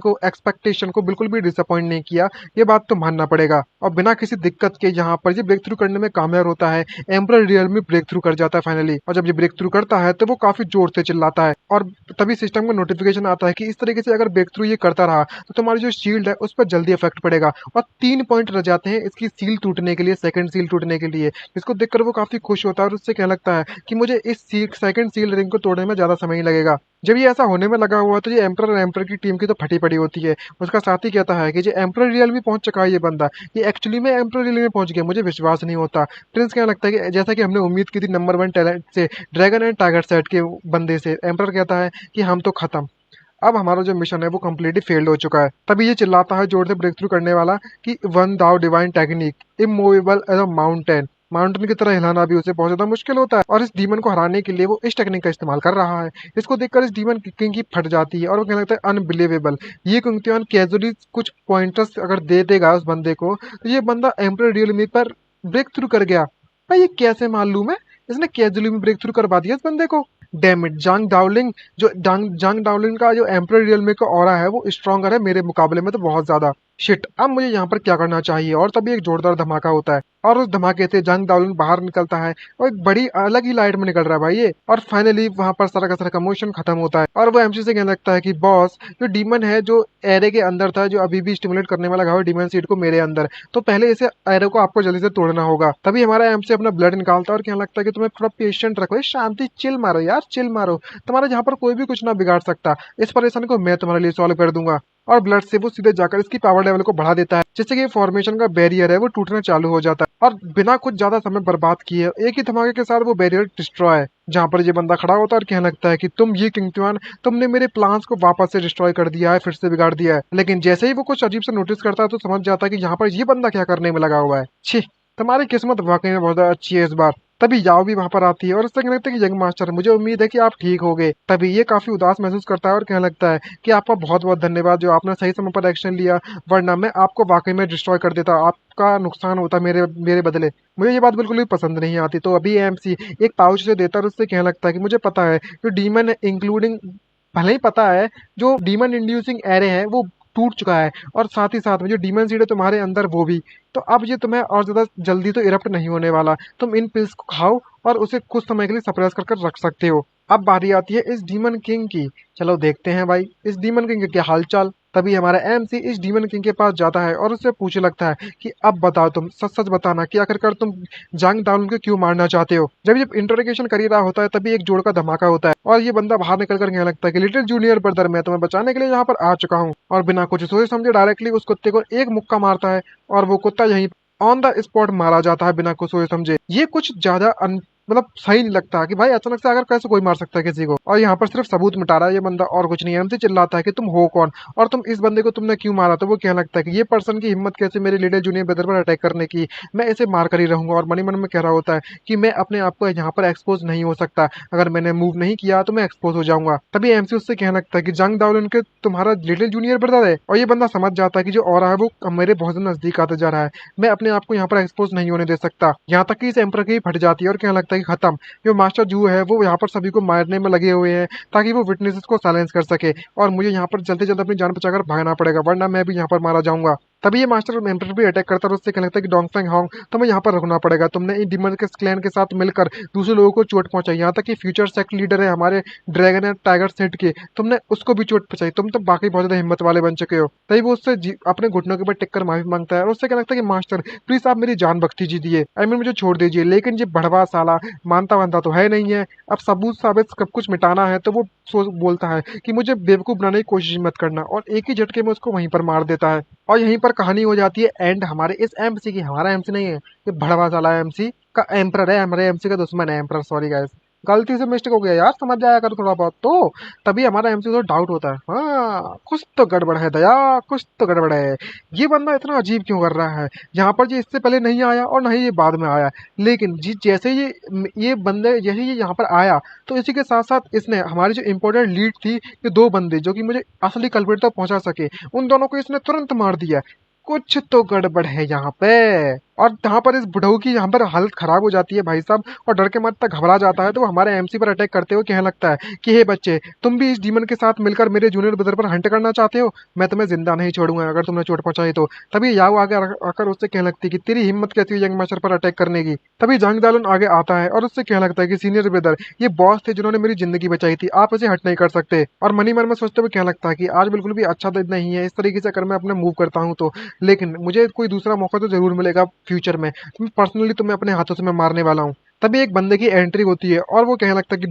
को बिल्कुल भी डिसअपॉइंट नहीं किया, ये बात तो मानना पड़ेगा। और बिना किसी दिक्कत के यहाँ पर ये ब्रेक थ्रू करने में कामयाब होता है। एम्परर रियल में ब्रेक थ्रू कर जाता है फाइनली। और जब ये ब्रेक थ्रू करता है तो वो काफी जोर से चिल्लाता है और तभी सिस्टम का नोटिफिकेशन आता है कि इस तरीके से अगर ब्रेक थ्रू ये करता रहा तो तुम्हारी जो शील्ड है उस पर जल्दी इफेक्ट पड़ेगा। और 3 पॉइंट रह जाते हैं इसकी सील टूटने के लिए, सेकंड सील टूटने के लिए। इसको देखकर वो काफी खुश होता है और उससे क्या लगता है कि मुझे इस सेकंड सील रिंग को तोड़ने में ज्यादा समय नहीं लगेगा। जब ये ऐसा होने में लगा हुआ तो ये एम्परर और एम्परर की टीम की तो फटी पड़ी होती है। उसका साथी कहता है कि जो एम्परर रियल में पहुंच चुका है ये बंदा, ये एक्चुअली में एम्परर रियल में पहुंच गया, मुझे विश्वास नहीं होता। प्रिंस क्या लगता है कि जैसा कि हमने उम्मीद की थी नंबर 1 टैलेंट से, ड्रैगन एंड टाइगर सेट के बंदे से, एम्परर कहता है कि हम तो खत्म, अब हमारा जो मिशन है वो कम्प्लीटली फेल्ड हो चुका है। तभी ये चिल्लाता है जोर से ब्रेक थ्रू करने वाला कि one thou divine technique, immovable as a mountain, mountain की तरह हिलाना भी उसे बहुत ज्यादा मुश्किल होता है। और इस डीमन को हराने के लिए वो इस टेक्निक का इस्तेमाल कर रहा है। इसको देखकर इस डीमन किंग की फट जाती है और वो कहने लगता है अनबिलीवेबल, ये कुंगत्यान कैजुअली कुछ पॉइंटर्स अगर दे देगा उस बंदे को तो ये बंदा एम्परर रियलमी पर ब्रेक थ्रू कर गया। भाई ये कैसे मालूम है, इसने कैजुअली में ब्रेक थ्रू करवा दिया इस बंदे को। डैम इट, जांग डाउलिंग का जो एम्परर रियलमी का ऑरा है वो स्ट्रॉन्गर है मेरे मुकाबले में तो बहुत ज्यादा। शिट, अब मुझे यहाँ पर क्या करना चाहिए। और तभी एक जोरदार धमाका होता है और उस धमाके से जंग दाउलिन बाहर निकलता है और एक बड़ी अलग ही लाइट में निकल रहा है भाई ये। और फाइनली वहां पर सारा का सारा कमोशन खत्म होता है और वो एमसी से कहने लगता है कि बॉस, जो डीमन है जो एरे के अंदर था, जो अभी भी स्टिमुलेट करने में लगा हुआ डीमन सीड को मेरे अंदर, तो पहले इसे एरे को आपको जल्दी से तोड़ना होगा। तभी हमारा एमसी अपना ब्लड निकालता है और कहने लगता है कि तुम्हें थोड़ा पेशेंट रखो, शांति, चिल मारो यार, चिल मारो, तुम्हारा यहाँ पर कोई भी कुछ ना बिगाड़ सकता, इस परेशानी को मैं तुम्हारे लिए सॉल्व कर दूंगा। और ब्लड से वो सीधे जाकर इसकी पावर लेवल को बढ़ा देता है, जिससे कि फॉर्मेशन का बैरियर है वो टूटना चालू हो जाता है। और बिना कुछ ज्यादा समय बर्बाद किए एक ही धमाके के साथ वो बैरियर डिस्ट्रॉय है, जहाँ पर ये बंदा खड़ा होता है और कहने लगता है कि तुम ये किंगत्युआन, तुमने मेरे प्लान्स को वापस से डिस्ट्रॉय कर दिया है, फिर से बिगाड़ दिया है। लेकिन जैसे ही वो कुछ अजीब से नोटिस करता है तो समझ जाता है कि यहाँ पर ये बंदा क्या करने में लगा हुआ है। छी, तुम्हारी किस्मत वाकई में बहुत अच्छी है इस बार। तभी याओ भी वहां पर आती है और उससे कहने लगता है कि यंग मास्टर, मुझे उम्मीद है कि आप ठीक हो गए। तभी ये काफी उदास महसूस करता है और कहने लगता है कि आपका बहुत बहुत धन्यवाद, जो आपने सही समय पर एक्शन लिया, वरना मैं आपको वाकई में डिस्ट्रॉय कर देता, आपका नुकसान होता मेरे मेरे बदले। मुझे ये बात बिल्कुल भी पसंद नहीं आती। तो अभी एमसी एक पाउच से देता है और उससे कहने लगता है कि मुझे पता है जो डीमन इंक्लूडिंग, भले ही पता है जो डीमन इंड्यूसिंग एरे है वो टूट चुका है, और साथ ही साथ में जो डीमन सीड है तुम्हारे अंदर वो भी, तो अब ये तुम्हें और ज्यादा जल्दी तो इरप्ट नहीं होने वाला। तुम इन पिल्स को खाओ और उसे कुछ समय के लिए सप्रेस कर कर रख सकते हो। अब बारी आती है इस डीमन किंग की। चलो देखते हैं भाई इस डीमन किंग के क्या हालचाल। तभी हमारा एमसी इस डीमन किंग के पास जाता है और उससे पूछने लगता है कि अब बताओ, तुम सच सच बताना कि आखिरकार तुम जंग डाउन को क्यों मारना चाहते हो। जब इंटरोगेशन कर ही रहा होता है तभी एक जोड़ का धमाका होता है और ये बंदा बाहर निकल कर कहने लगता है कि लिटिल जूनियर ब्रदर, मैं तुम्हें बचाने के लिए यहाँ पर आ चुका हूँ। और बिना कुछ सोचे समझे डायरेक्टली उस कुत्ते को एक मुक्का मारता है और वो कुत्ता यहीं ऑन द स्पॉट मारा जाता है बिना कुछ सोचे समझे। ये कुछ ज्यादा मतलब सही नहीं लगता कि भाई अचानक से अगर कैसे कोई मार सकता है किसी को। और यहाँ पर सिर्फ सबूत मिटा रहा है ये बंदा और कुछ नहीं है। हमसे चिल्लाता है कि तुम हो कौन और तुम इस बंदे को तुमने क्यों मारा। तो वो कहने लगता है कि ये पर्सन की हिम्मत कैसे मेरे लिटिल जूनियर ब्रदर पर अटैक करने की, मैं इसे मार कर ही रहूंगा। और मनी मन में कह रहा होता है कि मैं अपने आप को यहाँ पर एक्सपोज नहीं हो सकता, अगर मैंने मूव नहीं किया तो मैं एक्सपोज हो जाऊंगा। तभी एमसी उससे कहने लगता है कि जंग दाउलन के तुम्हारा लिटिल जूनियर ब्रदर है। और ये बंदा समझ जाता है कि जो और है वो मेरे बहुत नजदीक आता जा रहा है, मैं अपने आप को यहाँ पर एक्सपोज नहीं होने दे सकता। यहाँ तक कि इस एम्पर की फट जाती है और कहने लगता है कि खत्म, जो मास्टर जू है वो यहाँ पर सभी को मारने में लगे हुए हैं ताकि वो विटनेसेस को साइलेंस कर सके, और मुझे यहाँ पर जल्दी जल्दी अपनी जान बचाकर भागना पड़ेगा वरना मैं भी यहाँ पर मारा जाऊंगा। तभी ये मास्टर एम्पर भी अटैक करता है और उससे कहने लगता है कि डोंगफेंग होंग, तुम्हें यहाँ पर रुकना पड़ेगा। तुमने इन डीमन के क्लैन के साथ मिलकर दूसरे लोगों को चोट पहुंचाई, यहाँ तक कि फ्यूचर सेक्ट लीडर है हमारे ड्रैगन एंड टाइगर सेट के, तुमने उसको भी चोट पहुंचाई। तुम तो बाकी बहुत ज्यादा हिम्मत वाले बन चुके हो। तभी वो उससे अपने घुटनों के ऊपर टिक कर माफी मांगता है और उससे कहने लगता है कि मास्टर प्लीज आप मेरी जान बख्शी दीजिए, आई मीन मुझे छोड़ दीजिए। लेकिन ये बड़वा साला मानता वानता तो है नहीं है। अब सबूत साबित सब कुछ मिटाना है तो वो सोच बोलता है कि मुझे बेवकूफ बनाने की कोशिश मत करना, और एक ही झटके में उसको वहीं पर मार देता है। और यहीं पर कहानी हो जाती है एंड हमारे इस एमसी की। हमारा एमसी नहीं है ये, भड़वा साला एमसी का एम्पर है, हमारे एमसी का दुश्मन है एम्पर। सॉरी गाइस, गलती से मिस्टेक हो गया यार, समझ जाया करो थोड़ा बहुत तो। तभी हमारा एमसी को डाउट होता है, हाँ कुछ तो गड़बड़ है दया, कुछ तो गड़बड़ है। ये बंदा इतना अजीब क्यों कर रहा है, यहाँ पर जी इससे पहले नहीं आया और नहीं ये बाद में आया। लेकिन जी जैसे ये बंदे यही ये यहाँ पर आया, तो इसी के साथ साथ इसने हमारी जो इम्पोर्टेंट लीड थी, ये दो बंदे जो कि मुझे असली कल्प्रिट तक पहुंचा सके, उन दोनों को इसने तुरंत मार दिया। कुछ तो गड़बड़ है यहाँ पे। और यहाँ पर इस बुढ़ऊ की यहाँ पर हालत खराब हो जाती है भाई साहब, और डर के मारे तक घबरा जाता है। तो वो हमारे एमसी पर अटैक करते हुए कहने लगता है कि हे बच्चे, तुम भी इस डीमन के साथ मिलकर मेरे जूनियर ब्रदर पर हंट करना चाहते हो, मैं तुम्हें जिंदा नहीं छोड़ूंगा अगर तुमने चोट पहुंचाई तो। तभी याओ आगे आकर उससे कहने लगती है कि तेरी हिम्मत कैसी हुई यंग मास्टर पर अटैक करने की। तभी जंग दालन आगे आता है और उससे कहने लगता है कि सीनियर ब्रदर, ये बॉस थे जिन्होंने मेरी जिंदगी बचाई थी, आप इसे हट नहीं कर सकते। और मनी मन में सोचते हुए कहने लगता है कि आज बिल्कुल भी अच्छा दिन नहीं है इस तरीके से अगर मैं अपने मूव करता हूँ तो, लेकिन मुझे कोई दूसरा मौका तो जरूर मिलेगा फ्यूचर में, पर्सनली तुम्हें अपने हाथों से मैं मारने वाला हूँ। तभी एक बंदे की एंट्री होती है और वो कहने लगता है कि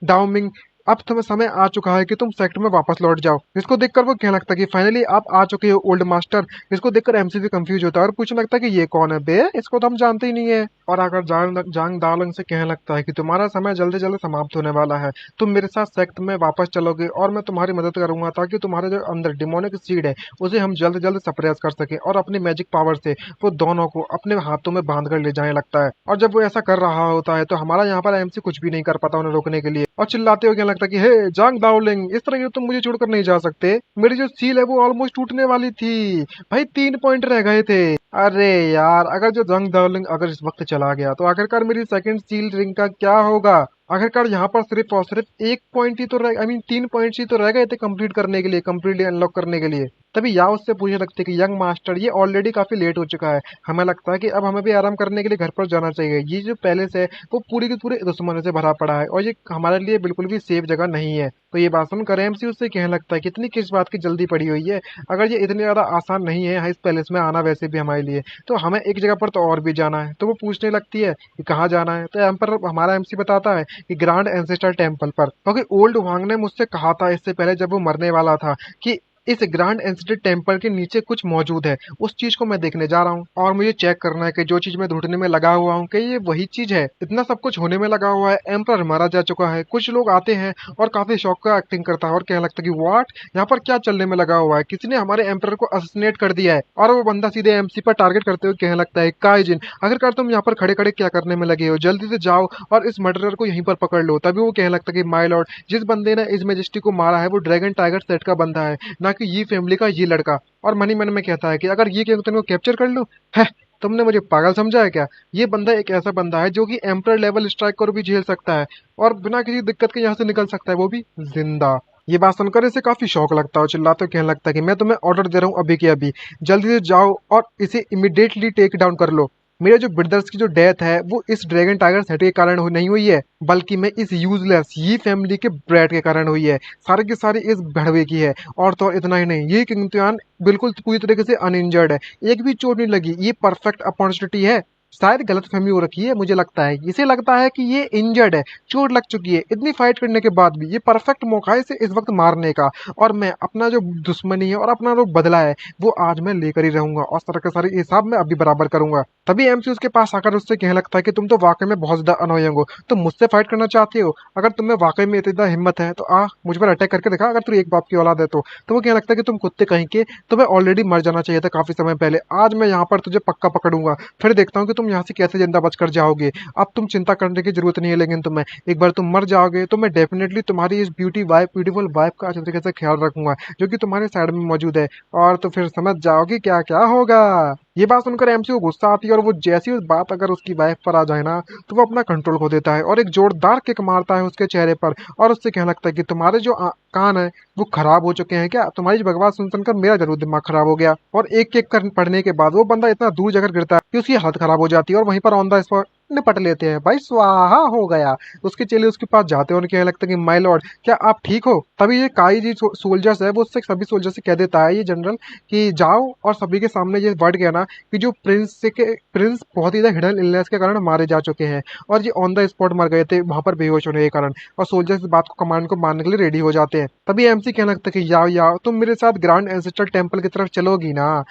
दाओमिंग, अब तुम्हें समय आ चुका है कि तुम सेक्टर में वापस लौट जाओ। इसको देखकर वो कहने लगता है कि फाइनली आप आ चुके हो ओल्ड मास्टर। इसको देखकर एमसी भी कंफ्यूज होता है और पूछने लगता है कि ये कौन है बे, इसको तो हम जानते ही नहीं है। और आकर जांग दालंग से कहने लगता है कि तुम्हारा समय जल्दी जल्दी समाप्त होने वाला है, तुम मेरे साथ सेक्ट में वापस चलोगे और मैं तुम्हारी मदद करूंगा ताकि तुम्हारे जो अंदर डिमोनिक सीड है उसे हम जल्द जल्द सप्रेस कर सके और अपनी मैजिक पावर से वो दोनों को अपने हाथों में बांध कर ले जाने लगता है। और जब वो ऐसा कर रहा होता है तो हमारा यहाँ पर एमसी कुछ भी नहीं कर पाता उन्हें रोकने के लिए, और चिल्लाते हुए कहने लगता है कि हे जांग दाओलिंग, इस तरह की तुम मुझे छोड़कर नहीं जा सकते। मेरी जो सील है वो ऑलमोस्ट टूटने वाली थी भाई, 3 पॉइंट रह गए थे। अरे यार, अगर जो जंग दार्लिंग अगर इस वक्त चला गया तो आखिरकार मेरी सेकंड सील रिंग का क्या होगा। आखिरकार यहाँ पर सिर्फ और सिर्फ 1 पॉइंट ही तो रह, आई मीन 3 पॉइंट्स ही तो रह गए थे कंप्लीट करने के लिए, कंप्लीटली अनलॉक करने के लिए। तभी या उससे पूछने लगते कि यंग मास्टर, ये ऑलरेडी काफी लेट हो चुका है, हमें लगता है कि अब हमें भी आराम करने के लिए घर पर जाना चाहिए। ये जो पैलेस है वो पूरी की पूरी दुश्मनों से भरा पड़ा है और ये हमारे लिए बिल्कुल भी सेफ जगह नहीं है। तो ये बात सुनकर एमसी उससे कहने लगता है कि इतनी किस बात की जल्दी पड़ी हुई है, अगर ये इतनी ज्यादा आसान नहीं है इस पैलेस में आना वैसे भी हमारे लिए, तो हमें एक जगह पर तो और भी जाना है। तो वो पूछने लगती है कि कहाँ जाना है, तो एम्पर हमारा एमसी बताता है कि ग्रांड एंसेस्टर टेम्पल पर, क्योंकि ओल्ड वांग ने मुझसे कहा था इससे पहले जब वो मरने वाला था कि इस ग्रांड एंसेस्टर टेम्पल के नीचे कुछ मौजूद है, उस चीज को मैं देखने जा रहा हूँ और मुझे चेक करना है कि जो चीज मैं ढूंढने में लगा हुआ हूँ कि ये वही चीज है। इतना सब कुछ होने में लगा हुआ है, एम्पर मारा जा चुका है, कुछ लोग आते हैं और काफी शौक का एक्टिंग करता है और कहने लगता है कि व्हाट, यहाँ पर क्या चलने में लगा हुआ है, किसी ने हमारे एम्पर को असैसिनेट कर दिया है। और वो बंदा सीधे एमसी पर टारगेट करते हुए कहने लगता है, काइजिन आखिरकार तुम यहाँ पर खड़े खड़े क्या करने में लगे हो, जल्दी से जाओ और इस मर्डरर को यहीं पर पकड़ लो। तभी वो कहने लगता है कि माय लॉर्ड, जिस बंदे ने इस मेजेस्टी को मारा है वो ड्रैगन टाइगर सेट का बंदा है, ना कि ये फैमिली का ये लड़का। और मनी मन में कहता है कि अगर ये किंगटन को कैप्चर कर लूं, है तुमने मुझे पागल समझा है क्या। ये बंदा एक ऐसा बंदा है जो कि एम्पर लेवल स्ट्राइक को भी झेल सकता है और बिना किसी दिक्कत के यहाँ से निकल सकता है, वो भी जिंदा। ये बात सुनकर इसे काफी शौक लगता है और चिल्लाते कहने लगता है कि मैं तुम्हें ऑर्डर दे रहा हूँ अभी के अभी, जल्दी से जाओ और इसे इमिडिएटली टेक डाउन कर लो। मेरे जो ब्रदर्स की जो डेथ है वो इस ड्रैगन टाइगर सेट के कारण नहीं हुई है, बल्कि मैं इस यूजलेस ये फैमिली के ब्रैड के कारण हुई है, सारे के सारे इस भड़वे की है। और तो और इतना ही नहीं, ये किंगतुआन बिल्कुल पूरी तरीके से अनइंजर्ड है, एक भी चोट नहीं लगी, ये परफेक्ट अपॉर्चुनिटी है। शायद गलतफहमी हो रखी है, मुझे लगता है इसे लगता है कि ये इंजर्ड है, चोट लग चुकी है, इतनी फाइट करने के बाद भी ये परफेक्ट मौका है इसे इस वक्त मारने का। और मैं अपना जो दुश्मनी है और अपना जो बदला है वो आज मैं लेकर ही रहूंगा और सारे के सारे हिसाब मैं अभी बराबर करूंगा। तभी एमसी उसके पास आकर उससे कहने लगता है कि तुम तो वाकई में बहुत ज्यादा अनोइंग हो, तुम मुझसे फाइट करना चाहते हो, अगर तुम्हें वाकई में इतना हिम्मत है तो आ मुझ पर अटैक करके दिखा, अगर तू एक बाप की औलाद है तो वो कहने लगता है कि तुम कुत्ते कहीं के, तुम्हें ऑलरेडी मर जाना चाहिए था काफी समय पहले, आज मैं यहाँ पर तुझे पक्का पकड़ूंगा, फिर देखता हूँ कि तुम यहाँ से कैसे जिंदा बचकर जाओगे। अब तुम चिंता करने की जरूरत नहीं है, लेकिन तुम्हें एक बार तुम मर जाओगे तो मैं डेफिनेटली तुम्हारी इस ब्यूटीफुल वाइफ का अच्छे तरीके से ख्याल रखूंगा जो कि तुम्हारे साइड में मौजूद है, और तो फिर समझ जाओगे क्या क्या होगा। ये बात सुनकर एमसी को गुस्सा आती है और वो जैसी उस बात अगर उसकी वाइफ पर आ जाए ना तो वो अपना कंट्रोल खो देता है और एक जोरदार किक मारता है उसके चेहरे पर और उससे कहने लगता है कि तुम्हारे जो कान है वो खराब हो चुके हैं क्या? तुम्हारी बकवास सुन सुनकर मेरा जरूर दिमाग खराब हो गया। और एक एक कर पढ़ने के बाद वो बंदा इतना दूर जाकर गिरता है कि उसकी हालत खराब हो जाती है और वहीं पर ऑन द स्पॉट निपट लेते हैं। भाई स्वाहा हो गया। उसके चेले उसके पास जाते हैं और कहने लगता है कि माय लॉर्ड क्या आप ठीक हो? तभी ये काई जी सोल्जर्स है वो उससे सभी सोल्जर से कह देता है ये जनरल कि जाओ और सभी के सामने ये वर्ड कहना कि जो प्रिंस बहुत ही ज्यादा हिडन इलनेस के कारण मारे जा चुके हैं और ये ऑन द स्पॉट मर गए थे वहां पर बेहोश होने के कारण। और सोल्जर्स इस बात को कमांड को मानने के लिए रेडी हो जाते हैं। तभी एमसी कहने लगता है कि याओ तुम मेरे साथ ग्रैंड एंसेस्टर टेम्पल की तरफ चलोगी ना?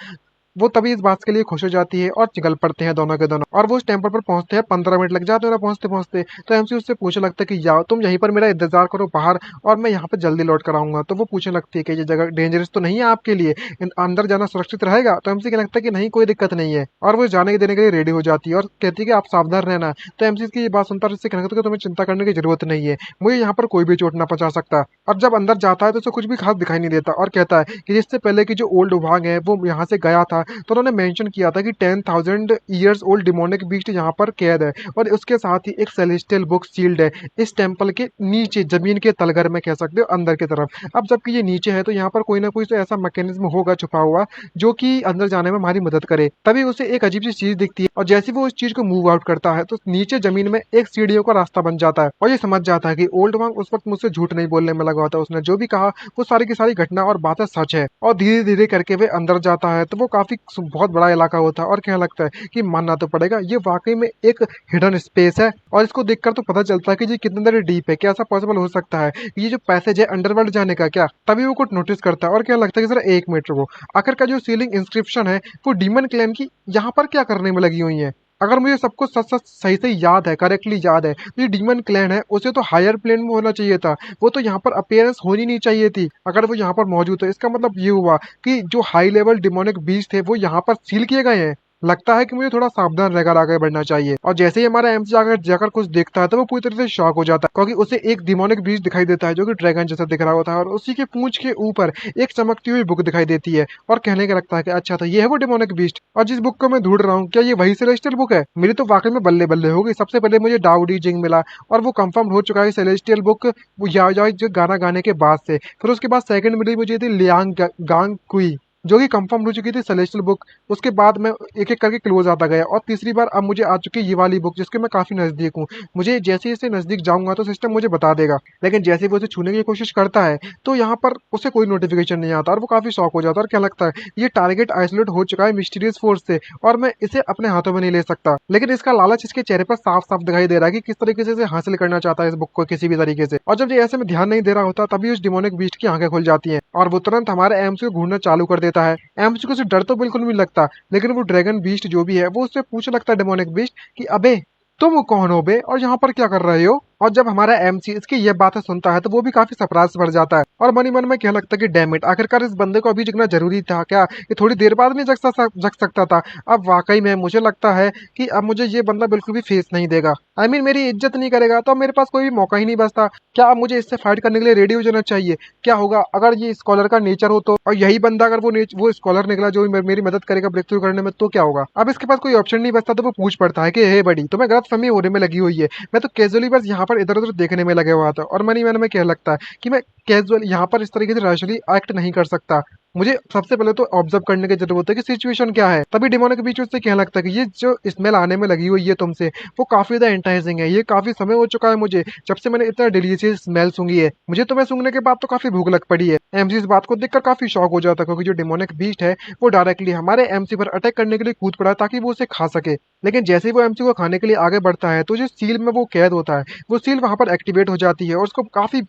वो तभी इस बात के लिए खुश हो जाती है और निकल पड़ते हैं दोनों के दोनों और वो उस टेम्पल पर पहुंचते हैं। 15 मिनट लग जाते हैं ना पहुंचते पहुंचते। तो एमसी उससे पूछने लगता है कि यार तुम यहीं पर मेरा इंतजार करो बाहर और मैं यहाँ पे जल्दी लौट कर आऊंगा। तो वो पूछने लगती है कि ये जगह डेंजरस तो नहीं है आपके लिए? अंदर जाना सुरक्षित रहेगा? तो एमसी को लगता है कि नहीं कोई दिक्कत नहीं है और वो जाने के देने के लिए रेडी हो जाती है और कहती है कि आप सावधान रहना। तो एमसी की ये बात सुनता है और इससे कहने लगता है कि तुम्हें चिंता करने की जरूरत नहीं है, मुझे यहाँ पर कोई भी चोट ना पहुंचा सकता। और जब अंदर जाता है तो उसे कुछ भी खास दिखाई नहीं देता और कहता है कि जिससे पहले की जो ओल्ड विभाग है वो यहाँ से गया था तो उन्होंने मेंशन किया था कि 10,000 ईयर्स ओल्ड डिमोनिक बीस्ट यहाँ पर कैद है और उसके साथ ही एक सेलेस्टियल बुक सील्ड है इस टेम्पल के नीचे जमीन के तलगर में कह सकते हो अंदर की तरफ। अब जबकि ये नीचे है तो यहाँ पर कोई ना कोई तो ऐसा मैकेनिज्म होगा छुपा हुआ जो कि अंदर जाने में हमारी मदद करे। तभी उसे एक अजीब सी चीज दिखती है और जैसे वो उस चीज को मूव आउट करता है तो नीचे जमीन में एक सीढ़ियों का रास्ता बन जाता है और ये समझ जाता है कि ओल्ड वांग उस वक्त मुझसे झूठ नहीं बोलने में लगा होता। उसने जो भी कहा वो सारी की सारी घटना और बातें सच है। और धीरे धीरे करके वे अंदर जाता है तो वो काफी बहुत बड़ा इलाका होता है और कहने लगता है कि मानना तो पड़ेगा ये वाकई में एक हिडन स्पेस है और इसको देखकर तो पता चलता है कि ये कितने ज्यादा डीप है। क्या ऐसा पॉसिबल हो सकता है कि ये जो पैसेज है अंडरवर्ल्ड जाने का क्या? तभी वो कुछ नोटिस करता है और क्या लगता है कि जरा 1 मिनट रुको, आखिर का जो सीलिंग इंस्क्रिप्शन है वो डीमन क्लैन की यहाँ पर क्या करने में लगी हुई है? अगर मुझे सब कुछ सच सच सही से याद है करेक्टली याद है तो ये डीमन क्लैन है उसे तो हायर प्लेन में होना चाहिए था, वो तो यहाँ पर अपेयरेंस होनी नहीं चाहिए थी। अगर वो यहाँ पर मौजूद है इसका मतलब ये हुआ कि जो हाई लेवल डिमोनिक बीस्ट थे वो यहाँ पर सील किए गए हैं। लगता है कि मुझे थोड़ा सावधान रहकर आगे बढ़ना चाहिए। और जैसे ही हमारा एमसी जाकर जाकर कुछ देखता है तो वो पूरी तरह से शॉक हो जाता है क्योंकि उसे एक डिमोनिक बीस्ट दिखाई देता है जो कि ड्रैगन जैसा दिख रहा होता है और उसी के पूंछ के ऊपर एक चमकती हुई बुक दिखाई देती है और कहने का लगता है कि अच्छा तो ये है वो डिमोनिक बीस्ट और जिस बुक को मैं ढूंढ रहा हूँ क्या ये वही सेलेस्टियल बुक है? मेरी तो वाकई में बल्ले बल्ले हो गई। सबसे पहले मुझे डाउडी जिंग मिला और वो कंफर्म हो चुका है सेलेस्टियल बुक वो या जो गाना गाने के बाद से। फिर उसके बाद सेकंड मिली मुझे थी लियांग गांग कुई जो कि कंफर्म हो चुकी थी सेलेस्टियल बुक। उसके बाद मैं एक एक करके क्लोज आता गया और तीसरी बार अब मुझे आ चुकी है ये वाली बुक जिसके मैं काफी नजदीक हूँ। मुझे जैसे ही इससे नजदीक जाऊंगा तो सिस्टम मुझे बता देगा, लेकिन जैसे ही वो उसे छूने की कोशिश करता है तो यहाँ पर उसे कोई नोटिफिकेशन नहीं आता और वो काफी शॉक हो जाता है और क्या लगता है ये टारगेट आइसोलेट हो चुका है मिस्टीरियस फोर्स से और मैं इसे अपने हाथों में नहीं ले सकता। लेकिन इसका लालच इसके चेहरे पर साफ साफ दिखाई दे रहा है कि किस तरीके से इसे हासिल करना चाहता है इस बुक को किसी भी तरीके से। और जब ये ऐसे में ध्यान नहीं दे रहा होता तभी उस डिमोनिक बीस्ट की आंखें खुल जाती हैं और वो तुरंत हमारे एम्स को घूरना चालू कर देता है। एम्स को उसे डर तो बिल्कुल भी नहीं लगता लेकिन वो ड्रैगन बीस्ट जो भी है वो उससे पूछने लगता है डेमोनिक बीस्ट कि अबे तुम कौन हो बे और यहाँ पर क्या कर रहे हो? और जब हमारा एमसी इसकी ये बातें सुनता है तो वो भी काफी सरप्राइज बढ़ जाता है और मन ही मन में क्या लगता है कि डैम इट आखिरकार इस बंदे को अभी जगना जरूरी था क्या? ये थोड़ी देर बाद नहीं जग सकता था। अब वाकई में मुझे लगता है कि अब मुझे ये बंदा बिल्कुल भी फेस नहीं देगा। मेरी इज्जत नहीं करेगा तो अब मेरे पास कोई भी मौका ही नहीं बचता। क्या अब मुझे इससे फाइट करने के लिए रेडी हो जाना चाहिए? क्या होगा अगर ये स्कॉलर का नेचर हो तो, और यही बंदा अगर वो स्कॉलर निकला जो मेरी मदद करेगा ब्रेक थ्रू करने में तो क्या होगा? अब इसके पास कोई ऑप्शन नहीं बचता तो वो पूछ पड़ता है कि हे बड़ी तुम्हें गलत फहमी होने में लगी हुई है, मैं तो कैजुअली बस यहाँ पर इधर उधर देखने में लगे हुआ था। और मन ही मन में क्या लगता है कि मैं कैजुअल यहाँ पर इस तरीके से रैशनली एक्ट नहीं कर सकता। मुझे सबसे पहले तो ऑब्जर्व करने की जरूरत है कि सिचुएशन क्या है। तभी डिमोनिक बीच उससे कहने लगता है कि ये जो स्मेल आने में लगी हुई है तुमसे वो काफी ज्यादा एंटाइजिंग है। ये काफी समय हो चुका है मुझे जब से मैंने इतना डिलीशियस स्मेल सूंघी है। मुझे तुम्हें सूंघने के बाद तो काफी भूख लग पड़ी है। एमसी इस बात को देखकर काफी शॉक हो जाता है क्योंकि जो डिमोनिक बीस्ट है वो डायरेक्टली हमारे एमसी पर अटैक करने के लिए कूद पड़ा ताकि वो उसे खा सके। लेकिन जैसे ही वो एमसी को खाने के लिए आगे बढ़ता है तो जो सील में वो कैद होता है वो सील वहां पर एक्टिवेट हो जाती है और उसको काफी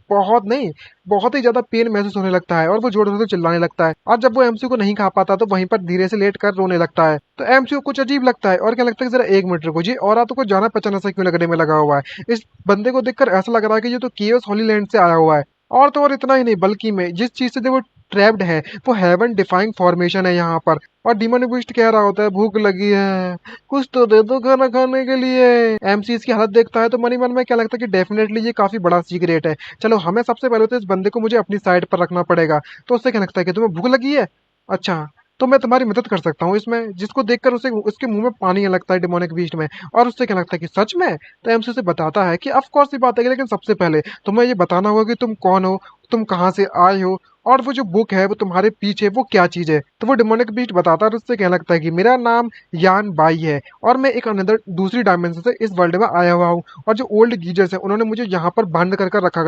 बहुत ही ज्यादा पेन महसूस होने लगता है और वो जोर जोर से चिल्लाने लगता है। और जब वो एमसी को नहीं खा पाता तो वहीं पर धीरे से लेट कर रोने लगता है। तो एमसी को कुछ अजीब लगता है और क्या लगता है कि जरा 1 मिनट रुको जी, और तो को जाना पहचाना सा क्यों लगने में लगा हुआ है? इस बंदे को देखकर ऐसा लग रहा है कि ये तो केओस होली लैंड से आया हुआ है। और तो और इतना ही नहीं बल्कि में जिस चीज से वो ट्रैप्ड है वो हेवन डिफाइंग फॉर्मेशन है यहाँ पर। और डिमोनिक बीस्ट कह रहा होता है भूख लगी है कुछ तो दे दो खाना खाने के लिए। एमसी इसकी हालत देखता है तो मन ही मन में क्या लगता है कि डेफिनेटली ये काफी बड़ा सीक्रेट है। चलो हमें सबसे पहले तो इस बंदे को मुझे अपनी साइड पर रखना पड़ेगा। तो उससे क्या लगता है कि तुम्हें भूख लगी है? अच्छा तो मैं तुम्हारी मदद कर सकता हूँ इसमें। जिसको देखकर उसे उसके मुंह में पानी आने लगता है डेमोनिक बीस्ट में, और उससे क्या लगता है कि सच में। तो एमसी उसे बताता है कि ऑफ कोर्स ये बात है, लेकिन सबसे पहले तुम्हें ये बताना होगा कि तुम कौन हो, तुम कहाँ से आए हो, और वो जो बुक है वो तुम्हारे पीछे वो क्या चीज है। तो वो डिमोनिक बीस्ट बताता है, और उससे कहने लगता है कि मेरा नाम यान बाई है, और मैं एक अनदर दूसरी डायमेंशन से इस वर्ल्ड में आया हुआ हूँ, और जो ओल्ड गीजर्स है उन्होंने मुझे यहाँ पर बांध कर रखा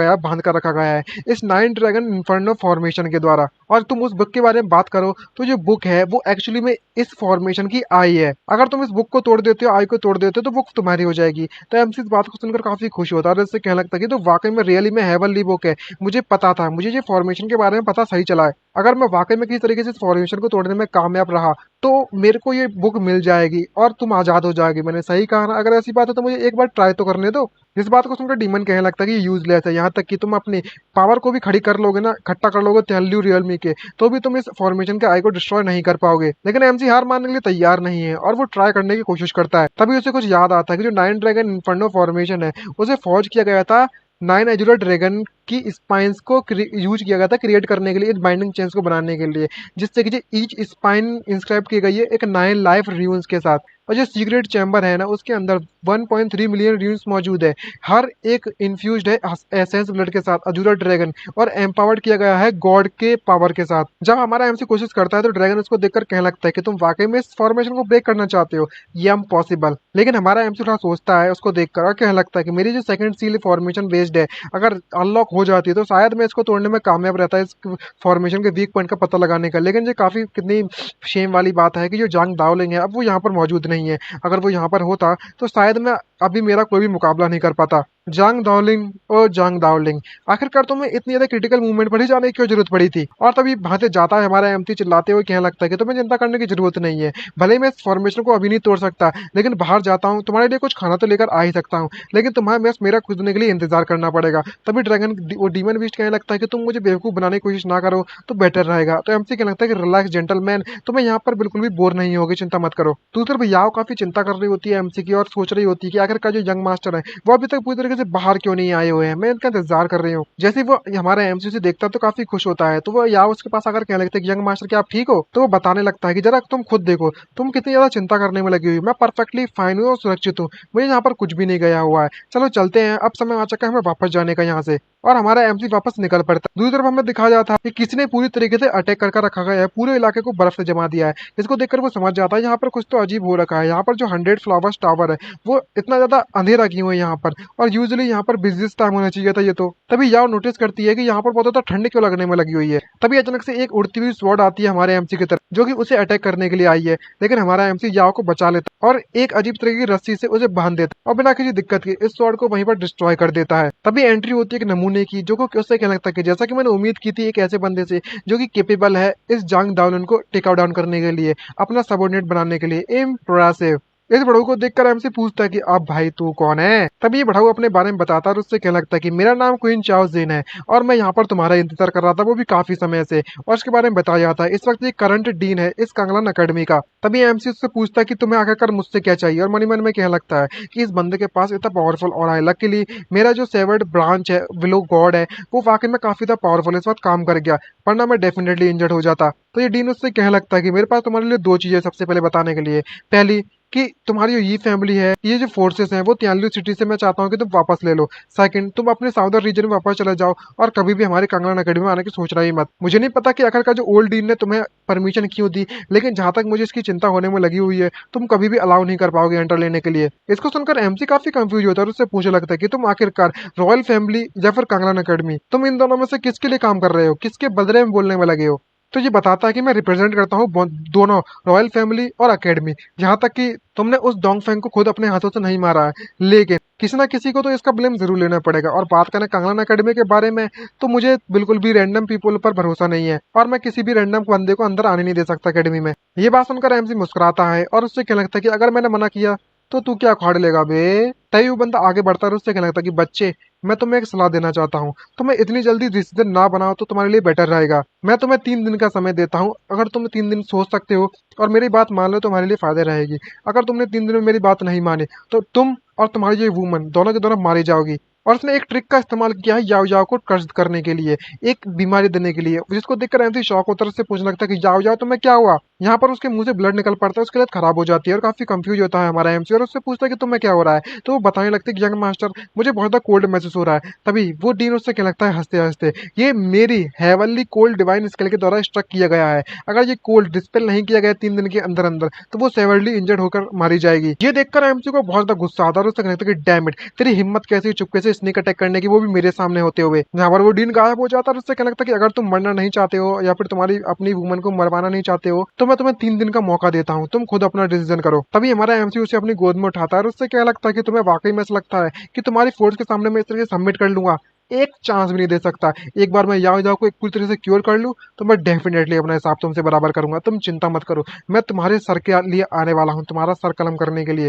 गया है इस नाइन ड्रैगन इन्फर्नो फॉर्मेशन के द्वारा। और तुम उस बुक के बारे में बात करो तो जो बुक है वो एक्चुअली में इस फॉर्मेशन की आई है। अगर तुम इस बुक को तोड़ देते हो, आई को तोड़ देते हो, तो बुक तुम्हारी हो जाएगी। तो एमसी इस बात को सुनकर काफी खुश होता है, और इससे कहने लगता है कि तो वाकई में रियली में हेवनली बुक है। मुझे पता था, मुझे ये फॉर्मेशन के बारे में पता सही चला है। अगर मैं वाकई में किसी तरीके से इस फॉर्मेशन को तोड़ने में कामयाब रहा तो मेरे को ये बुक मिल जाएगी और तुम आजाद हो जाओगे। मैंने सही कहा ना? अगर ऐसी बात है तो मुझे एक बार ट्राई तो करने दो। इस बात को सुनकर डीमन कहने लगता है कि यूजलेस है, यहाँ तक कि तुम अपनी पावर को भी खड़ी कर लोगे ना, इकट्ठा कर लोगे तेलू रियलमी के, तो भी तुम इस फॉर्मेशन के आई को डिस्ट्रॉय नहीं कर पाओगे। लेकिन एमसी हार मानने के लिए तैयार नहीं है, और वो ट्राई करने की कोशिश करता है। तभी उसे कुछ याद आता है कि जो नाइन ड्रैगन इन्फर्नो फॉर्मेशन है उसे फॉर्ज किया गया था नाइन एजुलर ड्रैगन की स्पाइंस को यूज किया गया था क्रिएट करने के लिए, इस बाइंडिंग चेन्स को बनाने के लिए, जिससे कि ईच स्पाइन इंस्क्राइब की गई है एक नाइन लाइफ र्यून्स के साथ। और जो सीक्रेट चैम्बर है ना उसके अंदर 1.3 मिलियन र्यून्स मौजूद है। हर एक इन्फ्यूज्ड है एसेंस ब्लड के साथ अजूरा ड्रैगन, और एम्पावर्ड किया गया है गॉड के पावर के साथ। जब हमारा एमसी कोशिश करता है तो ड्रैगन उसको देखकर कहने लगता है कि तुम वाकई में इस फॉर्मेशन को ब्रेक करना चाहते हो, ये इम्पॉसिबल। लेकिन हमारा एमसी थोड़ा सोचता है उसको देखकर, और कहने लगता है कि मेरी जो सेकंड सील फॉर्मेशन बेस्ड है अगर अनलॉक हो जाती है तो शायद मैं इसको तोड़ने में कामयाब रहता है, इस फॉर्मेशन के वीक पॉइंट का पता लगाने का। लेकिन ये काफी कितनी शेम वाली बात है कि जो जांग दावलिंग है अब वो यहाँ पर मौजूद नहीं है। अगर वो यहाँ पर होता तो शायद मैं अभी मेरा कोई भी मुकाबला नहीं कर पाता। जांग दावलिंग ओ जांग दावलिंग, आखिरकार तुम्हें इतनी ज्यादा क्रिटिकल मूवमेंट पर ही जाने की क्यों जरूरत पड़ी थी? और तभी भाते जाता है हमारा एमटी चिल्लाते हुए कहने लगता है कि तुम्हें चिंता करने की जरूरत नहीं है। भले ही मैं इस फॉर्मेशन को अभी नहीं तोड़ सकता, लेकिन बाहर जाता हूँ, तुम्हारे लिए कुछ खाना तो लेकर आ ही सकता हूँ, लेकिन तुम्हें बस मेरा खुदने के लिए इंतजार करना पड़ेगा। तभी ड्रैगन वो डीमन बीस्ट कहने लगता है कि तुम मुझे बेवकूफ बनाने की कोशिश ना करो तो बेटर रहेगा। तो एमसी कहने लगता है कि रिलैक्स जेंटलमैन, तुम्हें यहाँ पर बिल्कुल भी बोर नहीं होगी, चिंता मत करो। दूसरे भैयाओं काफी चिंता कर रही होती है एमसी की, और सोच रही होती है कि आखिरकार जो यंग मास्टर है वो अभी तक पूरी तरीके से बाहर क्यों नहीं आए हुए हैं, मैं इनका इंतजार कर रही हूँ। जैसे ही वो हमारा एमसी से देखता है तो काफी खुश होता है, तो वो या उसके पास आकर कहने लगता है कि यंग मास्टर क्या आप ठीक हो? तो वो बताने लगता है कि जरा तुम खुद देखो, तुम कितनी ज्यादा चिंता करने में लगी हुई, मैं परफेक्टली फाइन हूँ और सुरक्षित हूँ, मुझे यहाँ पर कुछ भी नहीं गया हुआ है। चलो चलते हैं, अब समय आ चुका है हमें वापस जाने का यहाँ से। और हमारा एमसी वापस निकल पड़ता है। दूसरी तरफ हमें दिखाया जाता है कि किसी ने पूरी तरीके से अटैक करके रखा गया है, पूरे इलाके को बर्फ से जमा दिया है। इसको देखकर वो समझ जाता है यहाँ पर कुछ तो अजीब हो रखा है। यहाँ पर जो 100 फ्लावर्स टावर है वो इतना ज्यादा अंधेरा क्यों है यहाँ पर, और यूजुअली यहाँ पर बिजनेस टाइम होना चाहिए था ये तो। तभी याओ नोटिस करती है कि यहाँ पर बहुत ज्यादा ठंड क्यों लगने में लगी हुई है। तभी अचानक से एक उड़ती हुई स्वॉर्ड आती है हमारे एमसी की तरफ, जो कि उसे अटैक करने के लिए आई है। लेकिन हमारा एमसी याओ को बचा लेता है और एक अजीब तरह की रस्सी से उसे बांध देता है, और बिना किसी दिक्कत के इस स्वॉर्ड को वहीं पर डिस्ट्रॉय कर देता है। तभी एंट्री होती है एक नमूने की, जो कि उससे कहने लगता है कि जैसा कि मैंने उम्मीद की थी एक ऐसे बंदे से जो कि केपेबल है इस जांग दावलन को टेक डाउन करने के लिए, अपना सबोर्डिनेट बनाने के लिए। इम्प्रेसिव। इस बड़ऊ को देखकर एमसी पूछता है कि अब भाई तू कौन है? तभी ये बड़ऊ अपने बारे में बताता है, और उससे कहने लगता है कि मेरा नाम क्वीन चाओ जेन है, और मैं यहाँ पर तुम्हारा इंतजार कर रहा था, वो भी काफी समय से। और इसके बारे में बताया जाता है इस वक्त ये करंट डीन है इस कांगलन अकेडमी का। तभी एमसी उससे पूछता है कि तुम्हें आखिरकार मुझसे क्या चाहिए, और मनी मन में कहने लगता है कि इस बंदे के पास इतना पावरफुल और है, लकीली मेरा जो सेवर्ड ब्रांच है विलो गॉड है वो वाकई में काफी ज्यादा पावरफुल इस वक्त काम कर गया, वरना मैं डेफिनेटली इंजर्ड हो जाता। तो ये डीन उससे कहने लगता है कि मेरे पास तुम्हारे लिए दो चीजें सबसे पहले बताने के लिए। पहली कि तुम्हारी जो ये फैमिली है, ये जो फोर्सेस हैं वो तियानलू सिटी से मैं चाहता हूँ कि तुम वापस ले लो। सेकंड, तुम अपने साउदर्न रीजन में वापस चले जाओ, और कभी भी हमारे कांगलन अकेडमी में आने की सोचना ही मत। मुझे नहीं पता कि आखिरकार जो ओल्ड डीन ने तुम्हें परमिशन क्यों दी, लेकिन जहां तक मुझे इसकी चिंता होने में लगी हुई है तुम कभी भी अलाउ नहीं कर पाओगे एंटर लेने के लिए। इसको सुनकर एमसी काफी कंफ्यूज होता है, और उससे पूछने लगता है कि तुम आखिरकार रॉयल फैमिली या फिर कांगलन अकेडमी, तुम इन दोनों में से किसके लिए काम कर रहे हो, किसके बदले में बोलने में लगे हो? तो ये बताता है कि मैं रिप्रेजेंट करता हूँ दोनों, रॉयल फैमिली और अकेडमी। यहाँ तक कि तुमने उस डोंगफेंग को खुद अपने हाथों से नहीं मारा है, लेकिन किसी ना किसी को तो इसका ब्लेम जरूर लेना पड़ेगा। और बात करें कांगलन अकेडमी के बारे में, तो मुझे बिल्कुल भी रैंडम पीपल पर भरोसा नहीं है, और मैं किसी भी रैंडम बंदे को अंदर आने नहीं दे सकता अकेडमी में। ये बात सुनकर एमसी मुस्कुराता है, और उससे कहने लगता है कि अगर मैंने मना किया तो तू क्या उखाड़ लेगा बे? तभी वो बंदा आगे बढ़ता है और उससे कहने लगता है कि बच्चे, मैं तुम्हें एक सलाह देना चाहता हूँ, तुम्हें इतनी जल्दी डिसीजन ना बनाओ तो तुम्हारे लिए बेटर रहेगा। मैं तुम्हें 3 दिन का समय देता हूँ, अगर तुम 3 दिन सोच सकते हो और मेरी बात मान लो तुम्हारे लिए फायदे रहेगी। अगर तुमने 3 दिन में मेरी बात नहीं मानी तो तुम और तुम्हारी ये वूमन दोनों के दोनों मारी जाओगी। और उसने एक ट्रिक का इस्तेमाल किया है याओ याओ को ट्रस्ट करने के लिए, एक बीमारी देने के लिए, जिसको देखकर एमसी शॉक होता है, उससे पूछने लगता है कि याओ याओ तुम्हें क्या हुआ। यहाँ पर उसके मुंह से ब्लड निकल पड़ता है, उसकी हालत खराब हो जाती है और काफी कंफ्यूज होता है हमारा एमसी और उससे पूछता है कि तुम्हें क्या हो रहा है। तो वो बताने लगता है कि यंग मास्टर मुझे बहुत ज्यादा कोल्ड महसूस हो रहा है। तभी वो डीन उससे क्या लगता है हंसते हंसते, ये मेरी हेवनली कोल्ड डिवाइन स्किल के द्वारा स्ट्रक किया गया है, अगर ये कोल्ड डिस्पेल नहीं किया गया 3 दिन के अंदर अंदर तो वो सेवरली इंजर्ड होकर मारी जाएगी। ये देखकर एमसी को बहुत ज्यादा गुस्सा आता है और उससे कहता है कि डैम इट, तेरी हिम्मत कैसी चुपके से स्नेक अटैक करने की, वो भी मेरे सामने होते हुए। जहाँ पर वो डीन गायब हो जाता है और उससे कहने लगता है कि अगर तुम मरना नहीं चाहते हो या फिर तुम्हारी अपनी वुमन को मरवाना नहीं चाहते हो तो मैं तुम्हें 3 दिन का मौका देता हूँ, तुम खुद अपना डिसीजन करो। तभी हमारा एमसी उसे अपनी गोद में उठाता है और उससे क्या लगता है कि तुम्हें वाकई में ऐसा लगता है कि तुम्हारी फोर्स के सामने मैं इस तरह से सबमिट कर लूंगा, एक चांस भी नहीं दे सकता। एक बार मैं याओ याओ को एक पूरी तरह से क्योर कर लूं तो मैं डेफिनेटली अपना हिसाब तुमसे बराबर करूंगा, तुम चिंता मत करो। मैं तुम्हारे सर के लिए आने वाला हूँ, तुम्हारा सर कलम करने के लिए।